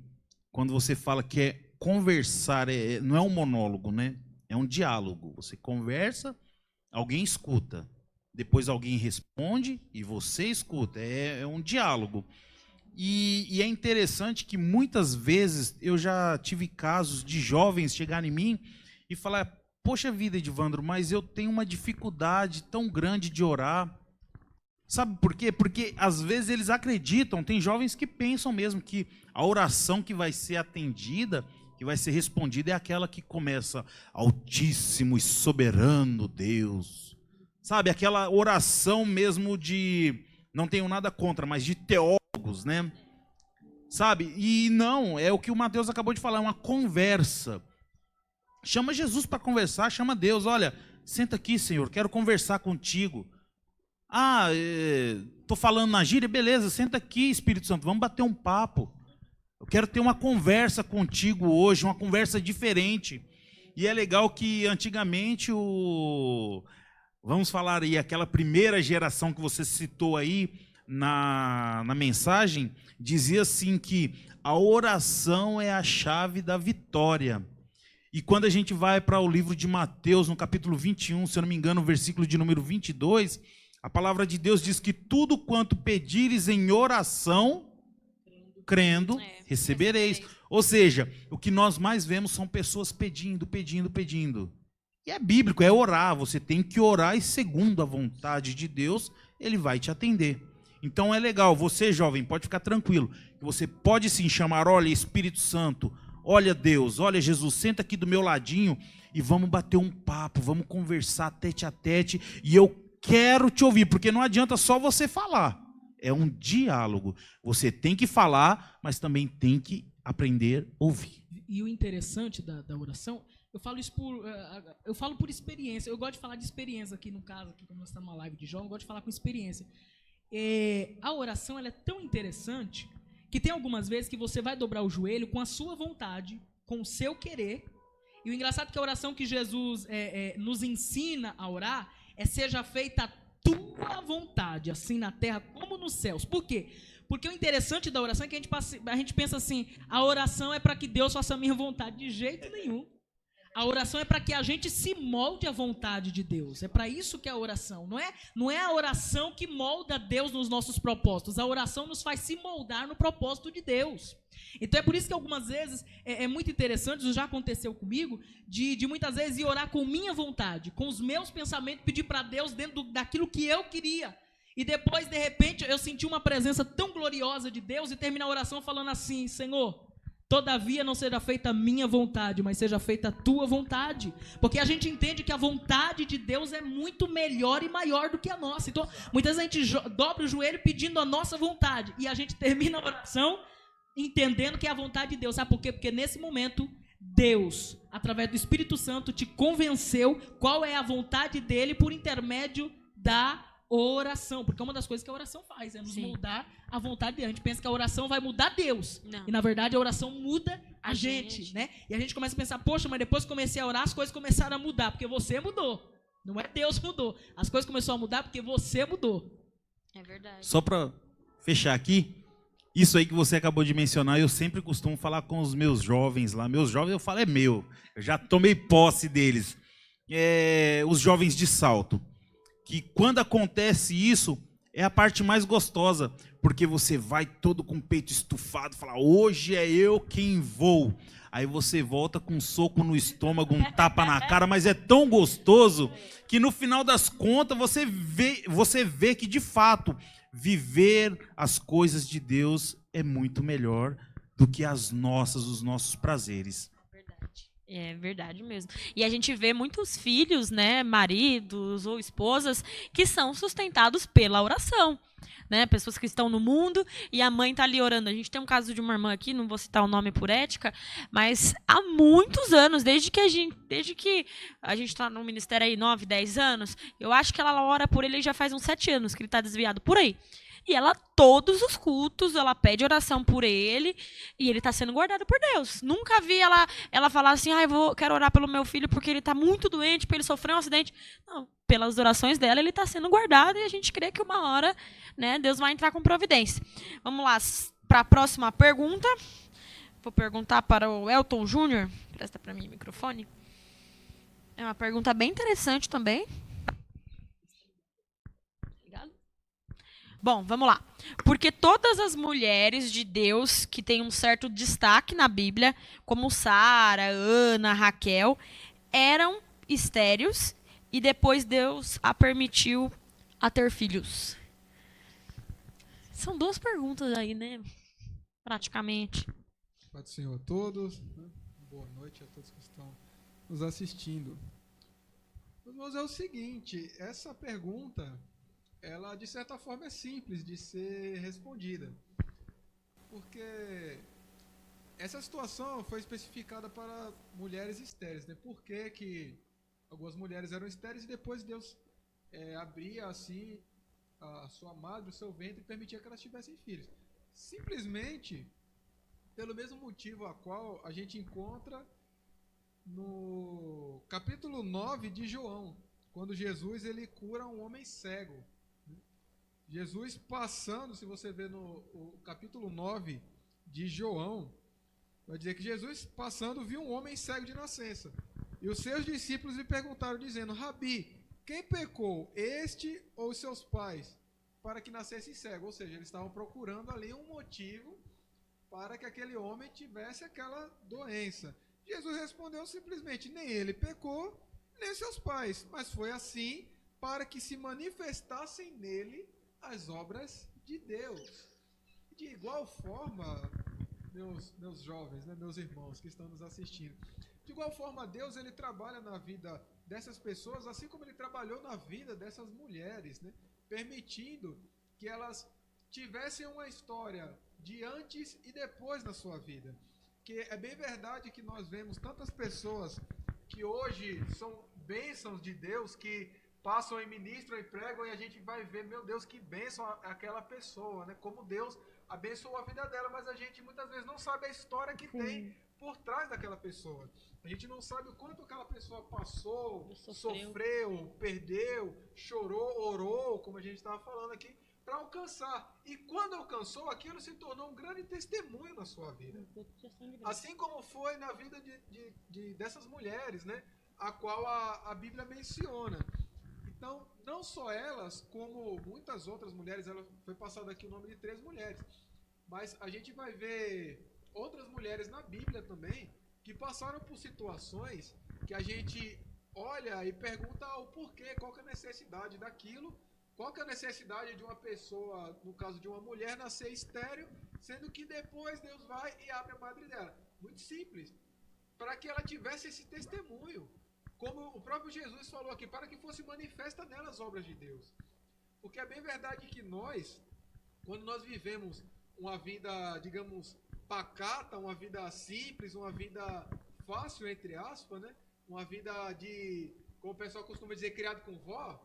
quando você fala que é conversar, não é um monólogo, né? É um diálogo. Você conversa, alguém escuta, depois alguém responde e você escuta. É um diálogo. E é interessante que muitas vezes eu já tive casos de jovens chegarem em mim e falar: poxa vida, Edivandro, mas eu tenho uma dificuldade tão grande de orar. Sabe por quê? Porque às vezes eles acreditam, tem jovens que pensam mesmo que a oração que vai ser atendida, que vai ser respondida, é aquela que começa: Altíssimo e soberano Deus. Sabe, aquela oração mesmo de, não tenho nada contra, mas de teólogos, né? Sabe, e não, é o que o Mateus acabou de falar, é uma conversa. Chama Jesus para conversar, chama Deus: olha, senta aqui, Senhor, quero conversar contigo. Tô falando na gíria, beleza, senta aqui, Espírito Santo, vamos bater um papo. Eu quero ter uma conversa contigo hoje, uma conversa diferente. E é legal que antigamente vamos falar aí, aquela primeira geração que você citou aí na mensagem, dizia assim que a oração é a chave da vitória. E quando a gente vai para o livro de Mateus, no capítulo 21, se eu não me engano, o versículo de número 22, a palavra de Deus diz que tudo quanto pedires em oração, crendo, recebereis. Ou seja, o que nós mais vemos são pessoas pedindo, pedindo, pedindo. E é bíblico, é orar. Você tem que orar e segundo a vontade de Deus, Ele vai te atender. Então é legal, você jovem, pode ficar tranquilo. Você pode sim chamar, olha Espírito Santo, olha Deus, olha Jesus, senta aqui do meu ladinho e vamos bater um papo, vamos conversar tete a tete e eu quero te ouvir, porque não adianta só você falar, é um diálogo. Você tem que falar, mas também tem que aprender a ouvir. E o interessante da oração, eu falo por experiência, eu gosto de falar de experiência aqui no caso, aqui, como nós estamos numa live de jovem, eu gosto de falar com experiência. A oração ela é tão interessante que tem algumas vezes que você vai dobrar o joelho com a sua vontade, com o seu querer. E o engraçado é que a oração que Jesus nos ensina a orar é: seja feita a tua vontade, assim na terra como nos céus. Por quê? Porque o interessante da oração é que a gente pensa assim: a oração é para que Deus faça a minha vontade. De jeito nenhum. A oração é para que a gente se molde à vontade de Deus. É para isso que é a oração. Não é a oração que molda Deus nos nossos propósitos. A oração nos faz se moldar no propósito de Deus. Então é por isso que algumas vezes é muito interessante, isso já aconteceu comigo, de muitas vezes ir orar com minha vontade, com os meus pensamentos, pedir para Deus dentro daquilo que eu queria. E depois, de repente, eu senti uma presença tão gloriosa de Deus e terminar a oração falando assim: Senhor, todavia não seja feita a minha vontade, mas seja feita a tua vontade. Porque a gente entende que a vontade de Deus é muito melhor e maior do que a nossa. Então, muitas vezes a gente dobra o joelho pedindo a nossa vontade. E a gente termina a oração entendendo que é a vontade de Deus. Sabe por quê? Porque nesse momento, Deus, através do Espírito Santo, te convenceu qual é a vontade dele por intermédio da oração. Porque é uma das coisas que a oração faz, é nos moldar a vontade dele. A gente pensa que a oração vai mudar Deus. Não. E na verdade a oração muda a gente, né? E a gente começa a pensar: poxa, mas depois que comecei a orar, as coisas começaram a mudar, porque você mudou. Não é Deus que mudou. As coisas começaram a mudar porque você mudou. É verdade. Só para fechar aqui, isso aí que você acabou de mencionar, eu sempre costumo falar com os meus jovens lá. Meus jovens, eu falo, é meu. Eu já tomei posse deles. Os jovens de salto. Que quando acontece isso, é a parte mais gostosa, porque você vai todo com o peito estufado, fala: hoje é eu quem vou. Aí você volta com um soco no estômago, um tapa na cara, mas é tão gostoso que no final das contas você vê que de fato viver as coisas de Deus é muito melhor do que os nossos prazeres. É verdade mesmo. E a gente vê muitos filhos, né, maridos ou esposas, que são sustentados pela oração, né? Pessoas que estão no mundo e a mãe está ali orando. A gente tem um caso de uma irmã aqui, não vou citar o nome por ética, mas há muitos anos, desde que a gente está no ministério aí 9, 10 anos, eu acho que ela ora por ele já faz uns 7 anos que ele está desviado por aí. E ela, todos os cultos, ela pede oração por ele e ele está sendo guardado por Deus. Nunca vi ela falar assim: quero orar pelo meu filho porque ele está muito doente, porque ele sofreu um acidente. Não, pelas orações dela ele está sendo guardado e a gente crê que uma hora, né, Deus vai entrar com providência. Vamos lá, para a próxima pergunta. Vou perguntar para o Elton Júnior. Presta para mim o microfone. É uma pergunta bem interessante também. Bom, vamos lá. Porque todas as mulheres de Deus que têm um certo destaque na Bíblia, como Sara, Ana, Raquel, eram estéreis e depois Deus a permitiu a ter filhos. São 2 perguntas aí, né? Praticamente. Pai do Senhor a todos. Boa noite a todos que estão nos assistindo. Irmãos, é o seguinte, essa pergunta, ela de certa forma é simples de ser respondida, porque essa situação foi especificada para mulheres estéreis, né? Por que algumas mulheres eram estéreis e depois Deus abria assim a sua madre, o seu ventre e permitia que elas tivessem filhos? Simplesmente pelo mesmo motivo a qual a gente encontra no capítulo 9 de João, quando Jesus ele cura um homem cego. Jesus passando, se você ver no capítulo 9 de João, Vai dizer que Jesus, passando, viu um homem cego de nascença. E os seus discípulos lhe perguntaram, dizendo: Rabi, quem pecou, este ou seus pais, para que nascesse cego? Ou seja, eles estavam procurando ali um motivo para que aquele homem tivesse aquela doença. Jesus respondeu simplesmente: nem ele pecou, nem seus pais, mas foi assim para que se manifestassem nele as obras de Deus. De igual forma, meus jovens, né, meus irmãos que estão nos assistindo, de igual forma Deus ele trabalha na vida dessas pessoas, assim como ele trabalhou na vida dessas mulheres, né, permitindo que elas tivessem uma história de antes e depois na sua vida. Que é bem verdade que nós vemos tantas pessoas que hoje são bênçãos de Deus, que passam e ministram e pregam, e a gente vai ver, meu Deus, que bênção aquela pessoa, né? Como Deus abençoou a vida dela, mas a gente muitas vezes não sabe a história que tem por trás daquela pessoa. A gente não sabe o quanto aquela pessoa passou, sofreu, perdeu, chorou, orou, como a gente estava falando aqui, para alcançar. E quando alcançou, aquilo se tornou um grande testemunho na sua vida. Assim como foi na vida dessas mulheres, né? A qual a Bíblia menciona. Então, não só elas, como muitas outras mulheres, ela foi passado aqui o nome de 3 mulheres, mas a gente vai ver outras mulheres na Bíblia também, que passaram por situações que a gente olha e pergunta o porquê, qual que é a necessidade daquilo, qual que é a necessidade de uma pessoa, no caso de uma mulher, nascer estéril, sendo que depois Deus vai e abre a madre dela. Muito simples, para que ela tivesse esse testemunho. Como o próprio Jesus falou aqui, para que fosse manifesta nela as obras de Deus. Porque é bem verdade que nós, quando nós vivemos uma vida, digamos, pacata, uma vida simples, uma vida fácil, entre aspas, né? Uma vida de, como o pessoal costuma dizer, criado com vó,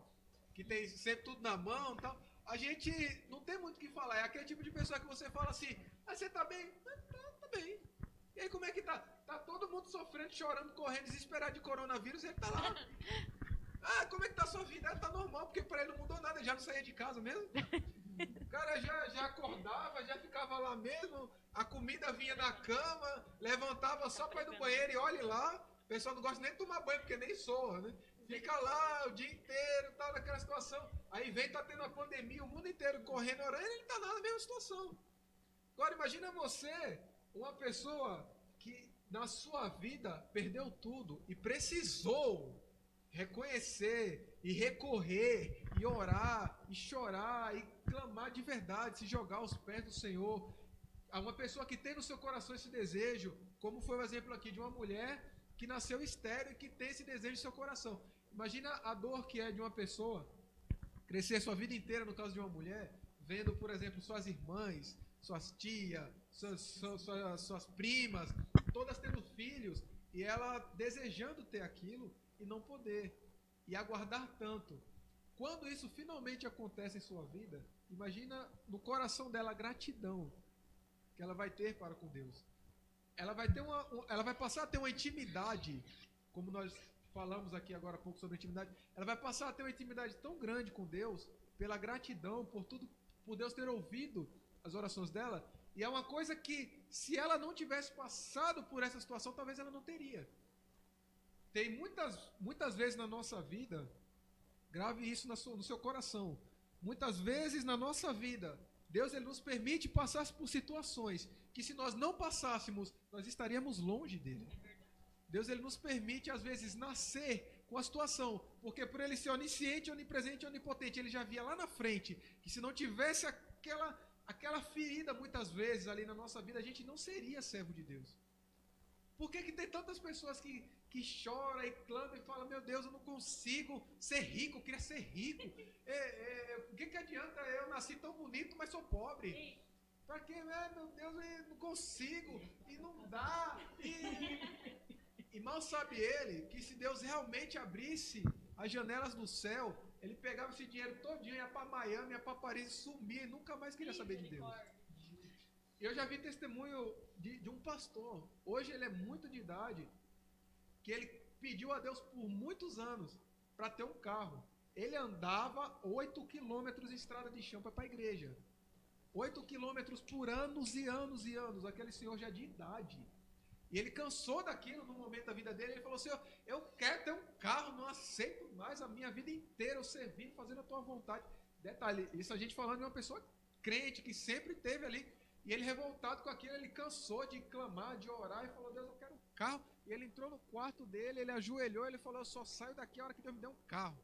que tem sempre tudo na mão e tal, a gente não tem muito o que falar. É aquele tipo de pessoa que você fala assim: ah, você tá bem? Tá bem. E aí, como é que tá? Tá todo mundo sofrendo, chorando, correndo, desesperado de coronavírus, e ele tá lá. Ah, como é que tá a sua vida? Tá normal, porque pra ele não mudou nada, ele já não saía de casa mesmo. O cara já acordava, já ficava lá mesmo, a comida vinha da cama, levantava só pra ir no banheiro e olhe lá. O pessoal não gosta nem de tomar banho, porque nem soa, né? Fica lá o dia inteiro, tá naquela situação. Aí vem, tá tendo a pandemia, o mundo inteiro correndo, orando, e ele tá lá na mesma situação. Agora, imagina você, uma pessoa que na sua vida perdeu tudo e precisou reconhecer e recorrer e orar e chorar e clamar de verdade, se jogar aos pés do Senhor. Uma pessoa que tem no seu coração esse desejo, como foi o exemplo aqui de uma mulher que nasceu estéril e que tem esse desejo em seu coração. Imagina a dor que é de uma pessoa crescer sua vida inteira, no caso de uma mulher, vendo, por exemplo, suas irmãs, suas tias, suas primas, todas tendo filhos, e ela desejando ter aquilo e não poder, e aguardar tanto. Quando isso finalmente acontece em sua vida, imagina no coração dela a gratidão que ela vai ter para com Deus. Ela vai passar a ter uma intimidade, como nós falamos aqui agora há pouco sobre intimidade, ela vai passar a ter uma intimidade tão grande com Deus, pela gratidão, por Deus ter ouvido as orações dela, e é uma coisa que, se ela não tivesse passado por essa situação, talvez ela não teria. Tem muitas vezes na nossa vida, grave isso no seu coração, muitas vezes na nossa vida, Deus ele nos permite passar por situações que, se nós não passássemos, nós estaríamos longe dele. Deus ele nos permite, às vezes, nascer com a situação, porque por ele ser onisciente, onipresente e onipotente, ele já via lá na frente que, se não tivesse aquela ferida, muitas vezes, ali na nossa vida, a gente não seria servo de Deus. Por que tem tantas pessoas que choram e clamam e falam: meu Deus, eu não consigo ser rico, eu queria ser rico. O que adianta? Eu nasci tão bonito, mas sou pobre. Para quê? Meu Deus, eu não consigo, e não dá. E mal sabe ele que, se Deus realmente abrisse as janelas do céu, ele pegava esse dinheiro todinho, ia para Miami, ia para Paris, sumia e nunca mais queria saber de Deus. Eu já vi testemunho de um pastor, hoje ele é muito de idade, que ele pediu a Deus por muitos anos para ter um carro. Ele andava 8 quilômetros em estrada de chão para ir para a igreja. 8 quilômetros por anos e anos e anos, aquele senhor já de idade. E ele cansou daquilo no momento da vida dele. Ele falou assim, eu quero ter um carro, não aceito mais a minha vida inteira eu servindo, fazendo a tua vontade. Detalhe, isso a gente falando de uma pessoa crente, que sempre teve ali. E ele revoltado com aquilo, ele cansou de clamar, de orar e falou, Deus, eu quero um carro. E ele entrou no quarto dele, ele ajoelhou, ele falou, eu só saio daqui a hora que Deus me der um carro.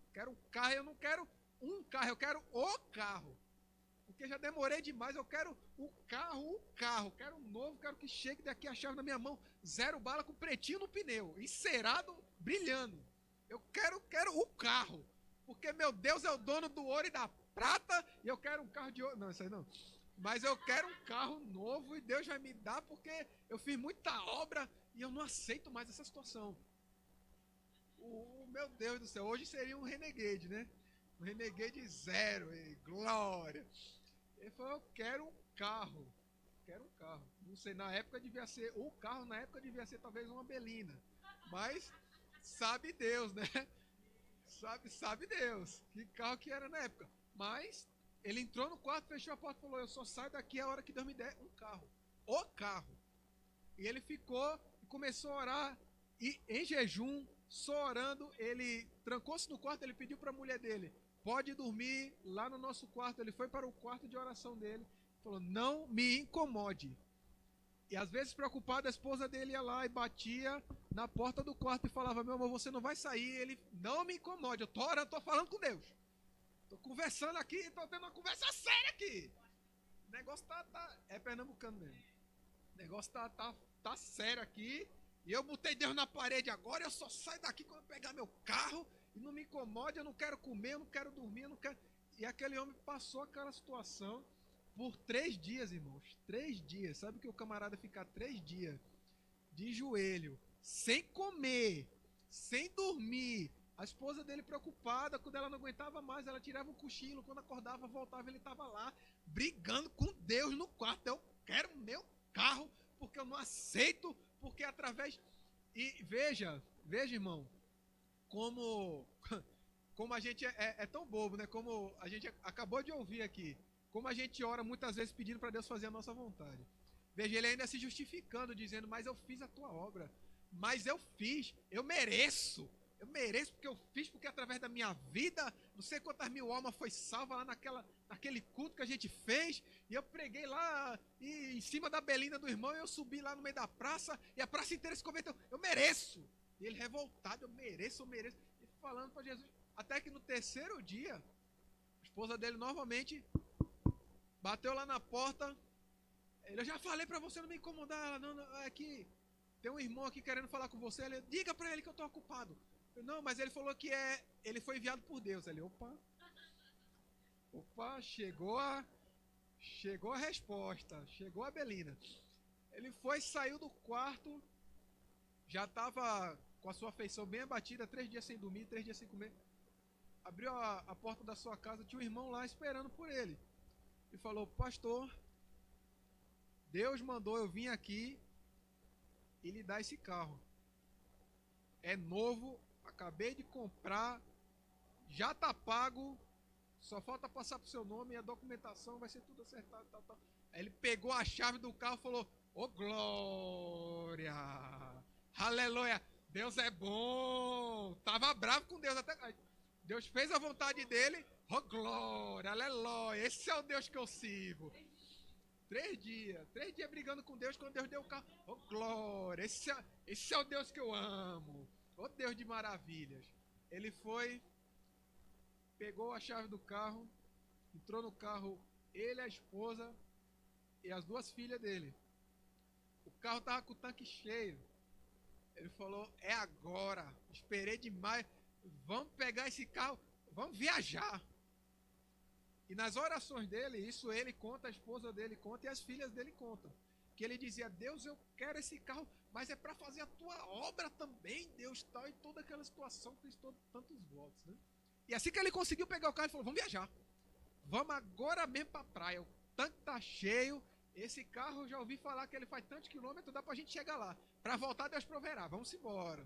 Eu quero um carro, eu não quero um carro, eu quero o carro. Porque já demorei demais, eu quero o carro, quero um novo, quero que chegue daqui a chave na minha mão, 0 bala com pretinho no pneu, encerado, brilhando. Eu quero o carro, porque meu Deus é o dono do ouro e da prata, e eu quero um carro de ouro, não, isso aí não. Mas eu quero um carro novo e Deus vai me dar porque eu fiz muita obra e eu não aceito mais essa situação. Meu Deus do céu, hoje seria um renegade, né? Um renegade 0, glória. Ele falou, eu quero um carro. Não sei, na época devia ser, o carro na época devia ser talvez uma Belina. Mas sabe Deus, né? Sabe Deus, que carro que era na época. Mas ele entrou no quarto, fechou a porta e falou, eu só saio daqui a hora que Deus me der um carro. O carro. E ele ficou e começou a orar. E em jejum, só orando, ele trancou-se no quarto, ele pediu para a mulher dele, pode dormir lá no nosso quarto. Ele foi para o quarto de oração dele, falou, não me incomode. E às vezes preocupado, a esposa dele ia lá e batia na porta do quarto e falava, meu amor, você não vai sair. Ele, não me incomode, eu tô orando, tô falando com Deus. Tô conversando aqui, tô tendo uma conversa séria aqui. O negócio é pernambucano mesmo. O negócio tá sério aqui. E eu botei Deus na parede agora, eu só saio daqui quando eu pegar meu carro. E não me incomode, eu não quero comer, eu não quero dormir, eu não quero... E aquele homem passou aquela situação por 3 dias, irmãos. 3 dias. Sabe que o camarada fica 3 dias de joelho, sem comer, sem dormir. A esposa dele preocupada, quando ela não aguentava mais, ela tirava um cochilo, quando acordava, voltava, ele estava lá, brigando com Deus no quarto. Eu quero meu carro, porque eu não aceito, porque através... E veja, irmão, como a gente é tão bobo, né? Como a gente acabou de ouvir aqui, como a gente ora muitas vezes pedindo para Deus fazer a nossa vontade. Veja, ele ainda se justificando, dizendo, mas eu fiz a tua obra, mas eu fiz, eu mereço porque eu fiz, porque através da minha vida, não sei quantas mil almas foi salva lá naquele culto que a gente fez, e eu preguei lá e em cima da Belina do irmão, e eu subi lá no meio da praça, e a praça inteira se converteu, eu mereço. E ele revoltado, eu mereço, e falando para Jesus, até que no 3º dia, a esposa dele novamente bateu lá na porta, eu já falei para você não me incomodar, ela, não, é que tem um irmão aqui querendo falar com você, ele, diga para ele que eu estou ocupado. Não, mas ele falou que ele foi enviado por Deus. Ele, opa, chegou a resposta, chegou a Belina. Ele foi, saiu do quarto, já estava com a sua afeição bem abatida, 3 dias sem dormir, 3 dias sem comer. Abriu a porta da sua casa, tinha um irmão lá esperando por ele. E falou, pastor, Deus mandou eu vir aqui e lhe dar esse carro. É novo, acabei de comprar, já tá pago, só falta passar pro seu nome e a documentação vai ser tudo acertado, tal. Aí ele pegou a chave do carro e falou, ô glória, aleluia, Deus é bom. Tava bravo com Deus até... Deus fez a vontade dele, ô glória, aleluia, esse é o Deus que eu sirvo. 3 dias brigando com Deus, quando Deus deu o carro, ô glória, esse é o Deus que eu amo. Ô Deus de maravilhas. Ele foi, pegou a chave do carro, entrou no carro, ele, a esposa e as 2 filhas dele. O carro estava com o tanque cheio. Ele falou, é agora, esperei demais, vamos pegar esse carro, vamos viajar. E nas orações dele, isso ele conta, a esposa dele conta e as filhas dele contam. Que ele dizia, Deus, eu quero esse carro, mas é para fazer a tua obra também, Deus, tal, e toda aquela situação fez tantos votos, né? E assim que ele conseguiu pegar o carro, ele falou, vamos viajar. Vamos agora mesmo para a praia, o tanque tá cheio, esse carro, eu já ouvi falar que ele faz tantos quilômetros, dá pra gente chegar lá. Para voltar, Deus proverá, vamos embora.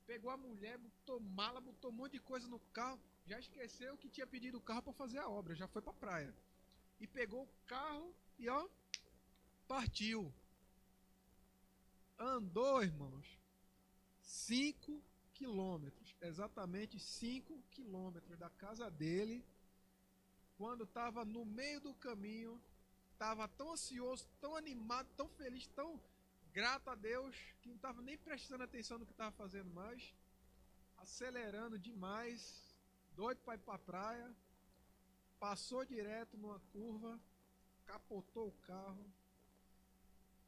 Pegou a mulher, botou mala, botou um monte de coisa no carro, já esqueceu que tinha pedido o carro para fazer a obra, já foi para a praia. E pegou o carro e ó, partiu. andou, irmãos, 5 quilômetros, exatamente 5 quilômetros da casa dele, quando estava no meio do caminho, estava tão ansioso, tão animado, tão feliz, tão grato a Deus, que não estava nem prestando atenção no que estava fazendo mais, acelerando demais, doido para ir para a praia, passou direto numa curva, capotou o carro,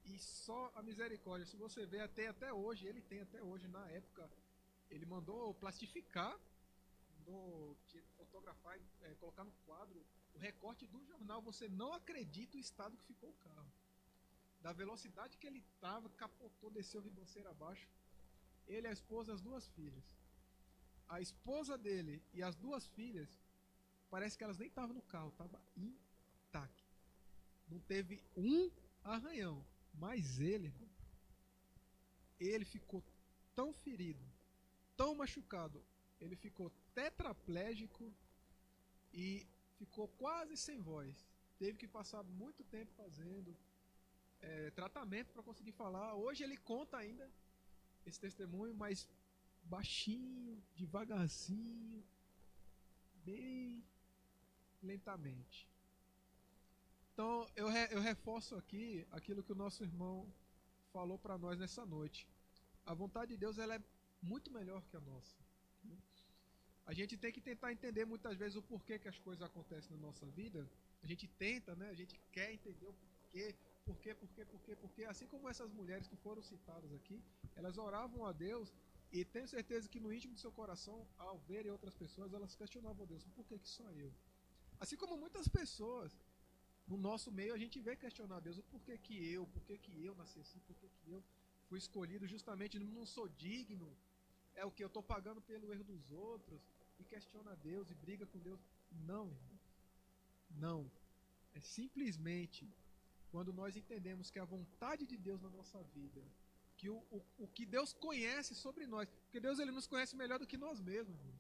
e só a misericórdia. Se você ver, ele tem até hoje, na época, ele mandou plastificar, mandou fotografar, colocar no quadro o recorte do jornal. Você não acredita o estado que ficou o carro. Da velocidade que ele estava, capotou, desceu ribanceira abaixo. Ele, a esposa, as 2 filhas. A esposa dele e as 2 filhas, parece que elas nem estavam no carro, estava intacto. Não teve um arranhão. Mas ele ficou tão ferido, tão machucado, ele ficou tetraplégico e ficou quase sem voz. Teve que passar muito tempo fazendo tratamento para conseguir falar. Hoje ele conta ainda esse testemunho, mas baixinho, devagarzinho, bem lentamente. Então, eu reforço aqui aquilo que o nosso irmão falou para nós nessa noite. A vontade de Deus, ela é muito melhor que a nossa. A gente tem que tentar entender muitas vezes o porquê que as coisas acontecem na nossa vida. A gente tenta, né? A gente quer entender o porquê. Assim como essas mulheres que foram citadas aqui, elas oravam a Deus e tenho certeza que no íntimo do seu coração, ao verem outras pessoas, elas questionavam a Deus. Por que só eu? Assim como muitas pessoas no nosso meio, a gente vem questionar a Deus, o porquê que eu nasci assim, porquê que eu fui escolhido, justamente não sou digno, é o que eu estou pagando pelo erro dos outros, e questiona a Deus e briga com Deus. Não, irmão, não. É simplesmente quando nós entendemos que a vontade de Deus na nossa vida, que o que Deus conhece sobre nós, porque Deus, ele nos conhece melhor do que nós mesmos, irmão.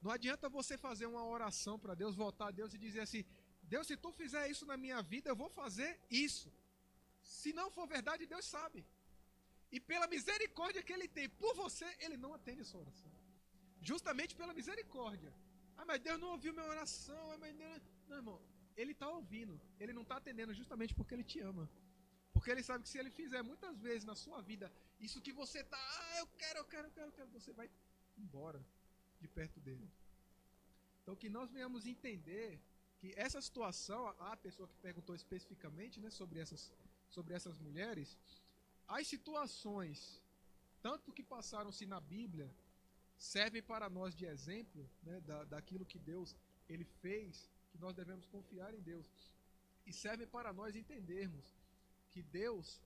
Não adianta você fazer uma oração para Deus, voltar a Deus e dizer assim: Deus, se tu fizer isso na minha vida, eu vou fazer isso. Se não for verdade, Deus sabe. E pela misericórdia que Ele tem por você, Ele não atende a sua oração. Justamente pela misericórdia. Ah, mas Deus não ouviu minha oração. Ah, mas Deus... Não, irmão, Ele está ouvindo. Ele não está atendendo justamente porque Ele te ama. Porque Ele sabe que se Ele fizer muitas vezes na sua vida isso que você está, eu quero, você vai embora de perto dEle. Então que nós venhamos entender que essa situação, a pessoa que perguntou especificamente, né, sobre essas mulheres, as situações, tanto que passaram-se na Bíblia, servem para nós de exemplo, né, daquilo que Deus ele fez, que nós devemos confiar em Deus, e servem para nós entendermos que Deus,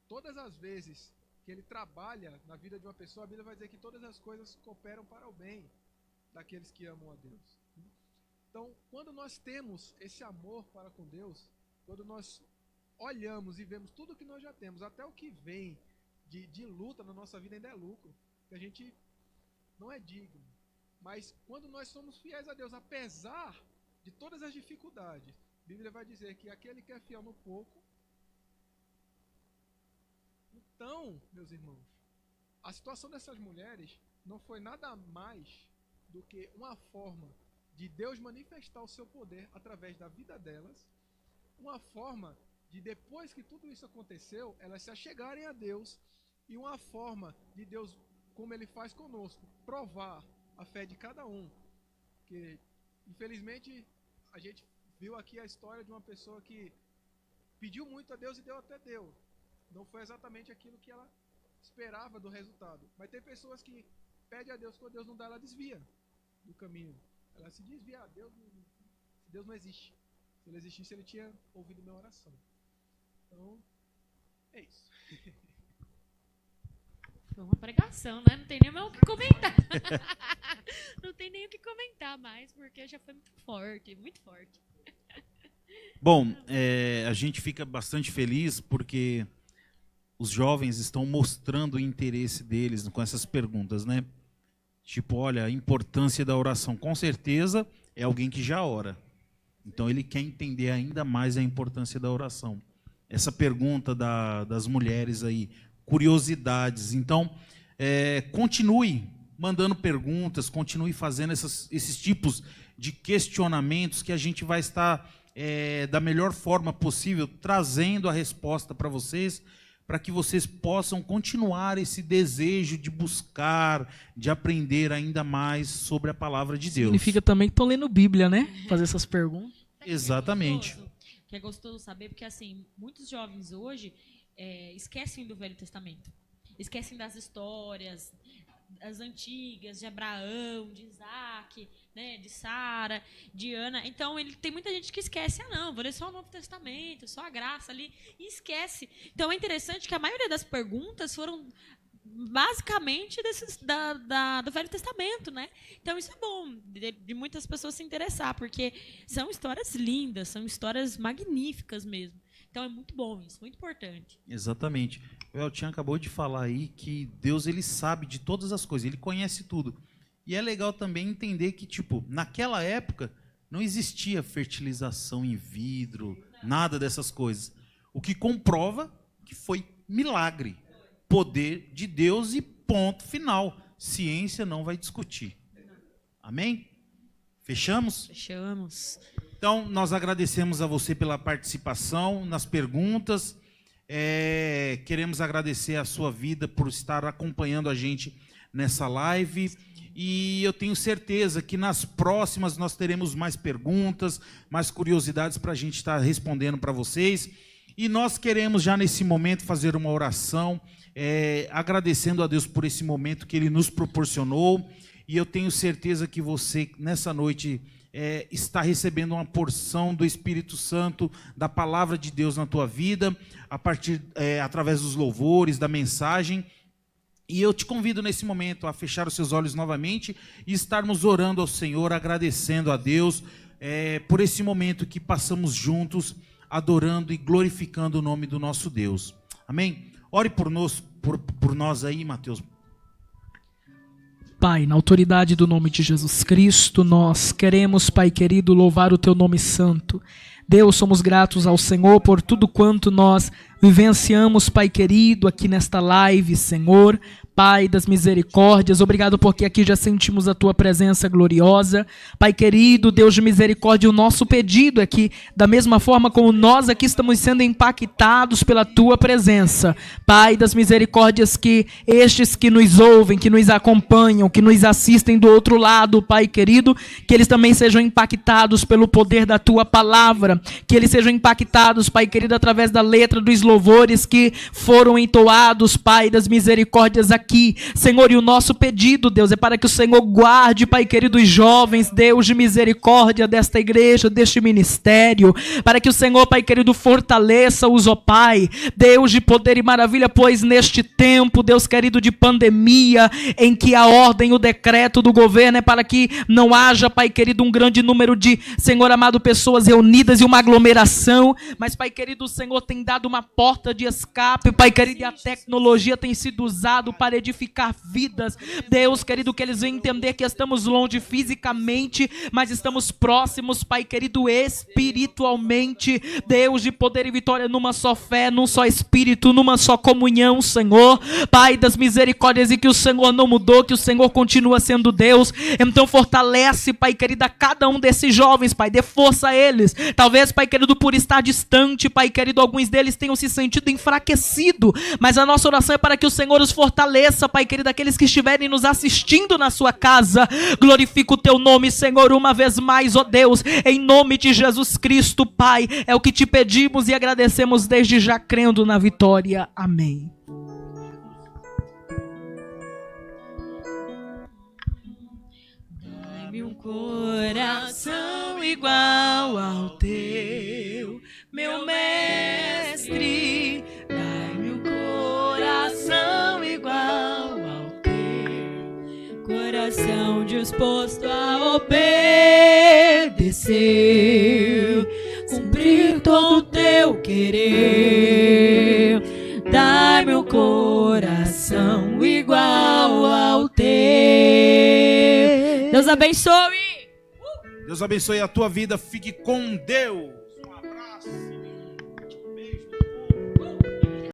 todas as vezes que Ele trabalha na vida de uma pessoa, a Bíblia vai dizer que todas as coisas cooperam para o bem daqueles que amam a Deus. Então, quando nós temos esse amor para com Deus, quando nós olhamos e vemos tudo que nós já temos, até o que vem de luta na nossa vida ainda é lucro, que a gente não é digno. Mas quando nós somos fiéis a Deus, apesar de todas as dificuldades, a Bíblia vai dizer que aquele que é fiel no pouco. Então, meus irmãos, a situação dessas mulheres não foi nada mais do que uma forma de Deus manifestar o seu poder através da vida delas, uma forma de, depois que tudo isso aconteceu, elas se achegarem a Deus, e uma forma de Deus, como Ele faz conosco, provar a fé de cada um. Que, infelizmente, a gente viu aqui a história de uma pessoa que pediu muito a Deus e até deu. Não foi exatamente aquilo que ela esperava do resultado. Mas tem pessoas que pedem a Deus, quando Deus não dá, ela desvia do caminho. Ela se desvia. Deus não existe. Se Ele existisse, Ele tinha ouvido minha oração. Então, é isso. Foi uma pregação, né? Não tem nem mais o que comentar. Não tem nem o que comentar mais, porque já foi muito forte, muito forte. Bom, a gente fica bastante feliz porque os jovens estão mostrando o interesse deles com essas perguntas, né? Tipo, olha, a importância da oração. Com certeza é alguém que já ora. Então ele quer entender ainda mais a importância da oração. Essa pergunta das mulheres aí, curiosidades. Então, continue mandando perguntas, continue fazendo esses tipos de questionamentos que a gente vai estar, da melhor forma possível, trazendo a resposta para vocês, para que vocês possam continuar esse desejo de buscar, de aprender ainda mais sobre a palavra de Deus. Significa também que estão lendo Bíblia, né? Fazer essas perguntas. Exatamente. Que é gostoso saber, porque assim, muitos jovens hoje esquecem do Velho Testamento. Esquecem das histórias, as antigas, de Abraão, de Isaac, né, de Sara, de Ana. Então, tem muita gente que esquece, vou ler só o Novo Testamento, só a graça ali, e esquece. Então, é interessante que a maioria das perguntas foram basicamente do Velho Testamento, né? Então, isso é bom, de muitas pessoas se interessar, porque são histórias lindas, são histórias magníficas mesmo. Então, é muito bom isso, muito importante. Exatamente. O Eltinho acabou de falar aí que Deus, ele sabe de todas as coisas, ele conhece tudo. E é legal também entender que, naquela época, não existia fertilização in vitro, nada dessas coisas. O que comprova que foi milagre, poder de Deus e ponto final. Ciência não vai discutir. Amém? Fechamos? Fechamos. Então, nós agradecemos a você pela participação nas perguntas. Queremos agradecer a sua vida por estar acompanhando a gente nessa live. E eu tenho certeza que nas próximas nós teremos mais perguntas, mais curiosidades para a gente estar respondendo para vocês. E nós queremos já nesse momento fazer uma oração, agradecendo a Deus por esse momento que Ele nos proporcionou. E eu tenho certeza que você, nessa noite, está recebendo uma porção do Espírito Santo, da palavra de Deus na tua vida, através dos louvores, da mensagem. E eu te convido nesse momento a fechar os seus olhos novamente e estarmos orando ao Senhor, agradecendo a Deus por esse momento que passamos juntos, adorando e glorificando o nome do nosso Deus. Amém? Ore por nós aí, Mateus. Pai, na autoridade do nome de Jesus Cristo, nós queremos, Pai querido, louvar o Teu nome santo. Deus, somos gratos ao Senhor por tudo quanto nós vivenciamos, Pai querido, aqui nesta live, Senhor. Pai das misericórdias, obrigado porque aqui já sentimos a Tua presença gloriosa. Pai querido, Deus de misericórdia, o nosso pedido é que, da mesma forma como nós aqui estamos sendo impactados pela Tua presença, Pai das misericórdias, que estes que nos ouvem, que nos acompanham, que nos assistem do outro lado, Pai querido, que eles também sejam impactados pelo poder da Tua palavra, que eles sejam impactados, Pai querido, através da letra dos louvores que foram entoados, Pai das misericórdias, aqui, Senhor, e o nosso pedido, Deus, é para que o Senhor guarde, Pai querido, os jovens, Deus de misericórdia, desta igreja, deste ministério, para que o Senhor, Pai querido, fortaleça-os, ó Pai, Deus de poder e maravilha, pois neste tempo, Deus querido, de pandemia, em que a ordem, o decreto do governo é para que não haja, Pai querido, um grande número de, Senhor amado, pessoas reunidas e uma aglomeração, mas, Pai querido, o Senhor tem dado uma porta de escape, Pai querido, e a tecnologia tem sido usado para edificar vidas. Deus querido, que eles venham entender que estamos longe fisicamente, mas estamos próximos, Pai querido, espiritualmente. Deus de poder e vitória, numa só fé, num só espírito, numa só comunhão, Senhor. Pai das misericórdias, e que o Senhor não mudou, que o Senhor continua sendo Deus. Então fortalece, Pai querido, a cada um desses jovens, Pai, dê força a eles. Talvez, Pai querido, por estar distante, Pai querido, alguns deles tenham se sentido enfraquecido, mas a nossa oração é para que o Senhor os fortaleça, Pai querido, aqueles que estiverem nos assistindo na sua casa. Glorifica o Teu nome, Senhor, uma vez mais, ó Deus, em nome de Jesus Cristo, Pai, é o que te pedimos e agradecemos desde já, crendo na vitória. Amém. Dai-me um coração igual ao Teu, meu mestre. Dai-me um coração igual ao Teu, coração disposto a obedecer, cumprir todo o Teu querer. Dai-me um coração igual ao Teu. Deus abençoe. Deus abençoe a tua vida. Fique com Deus. Um abraço.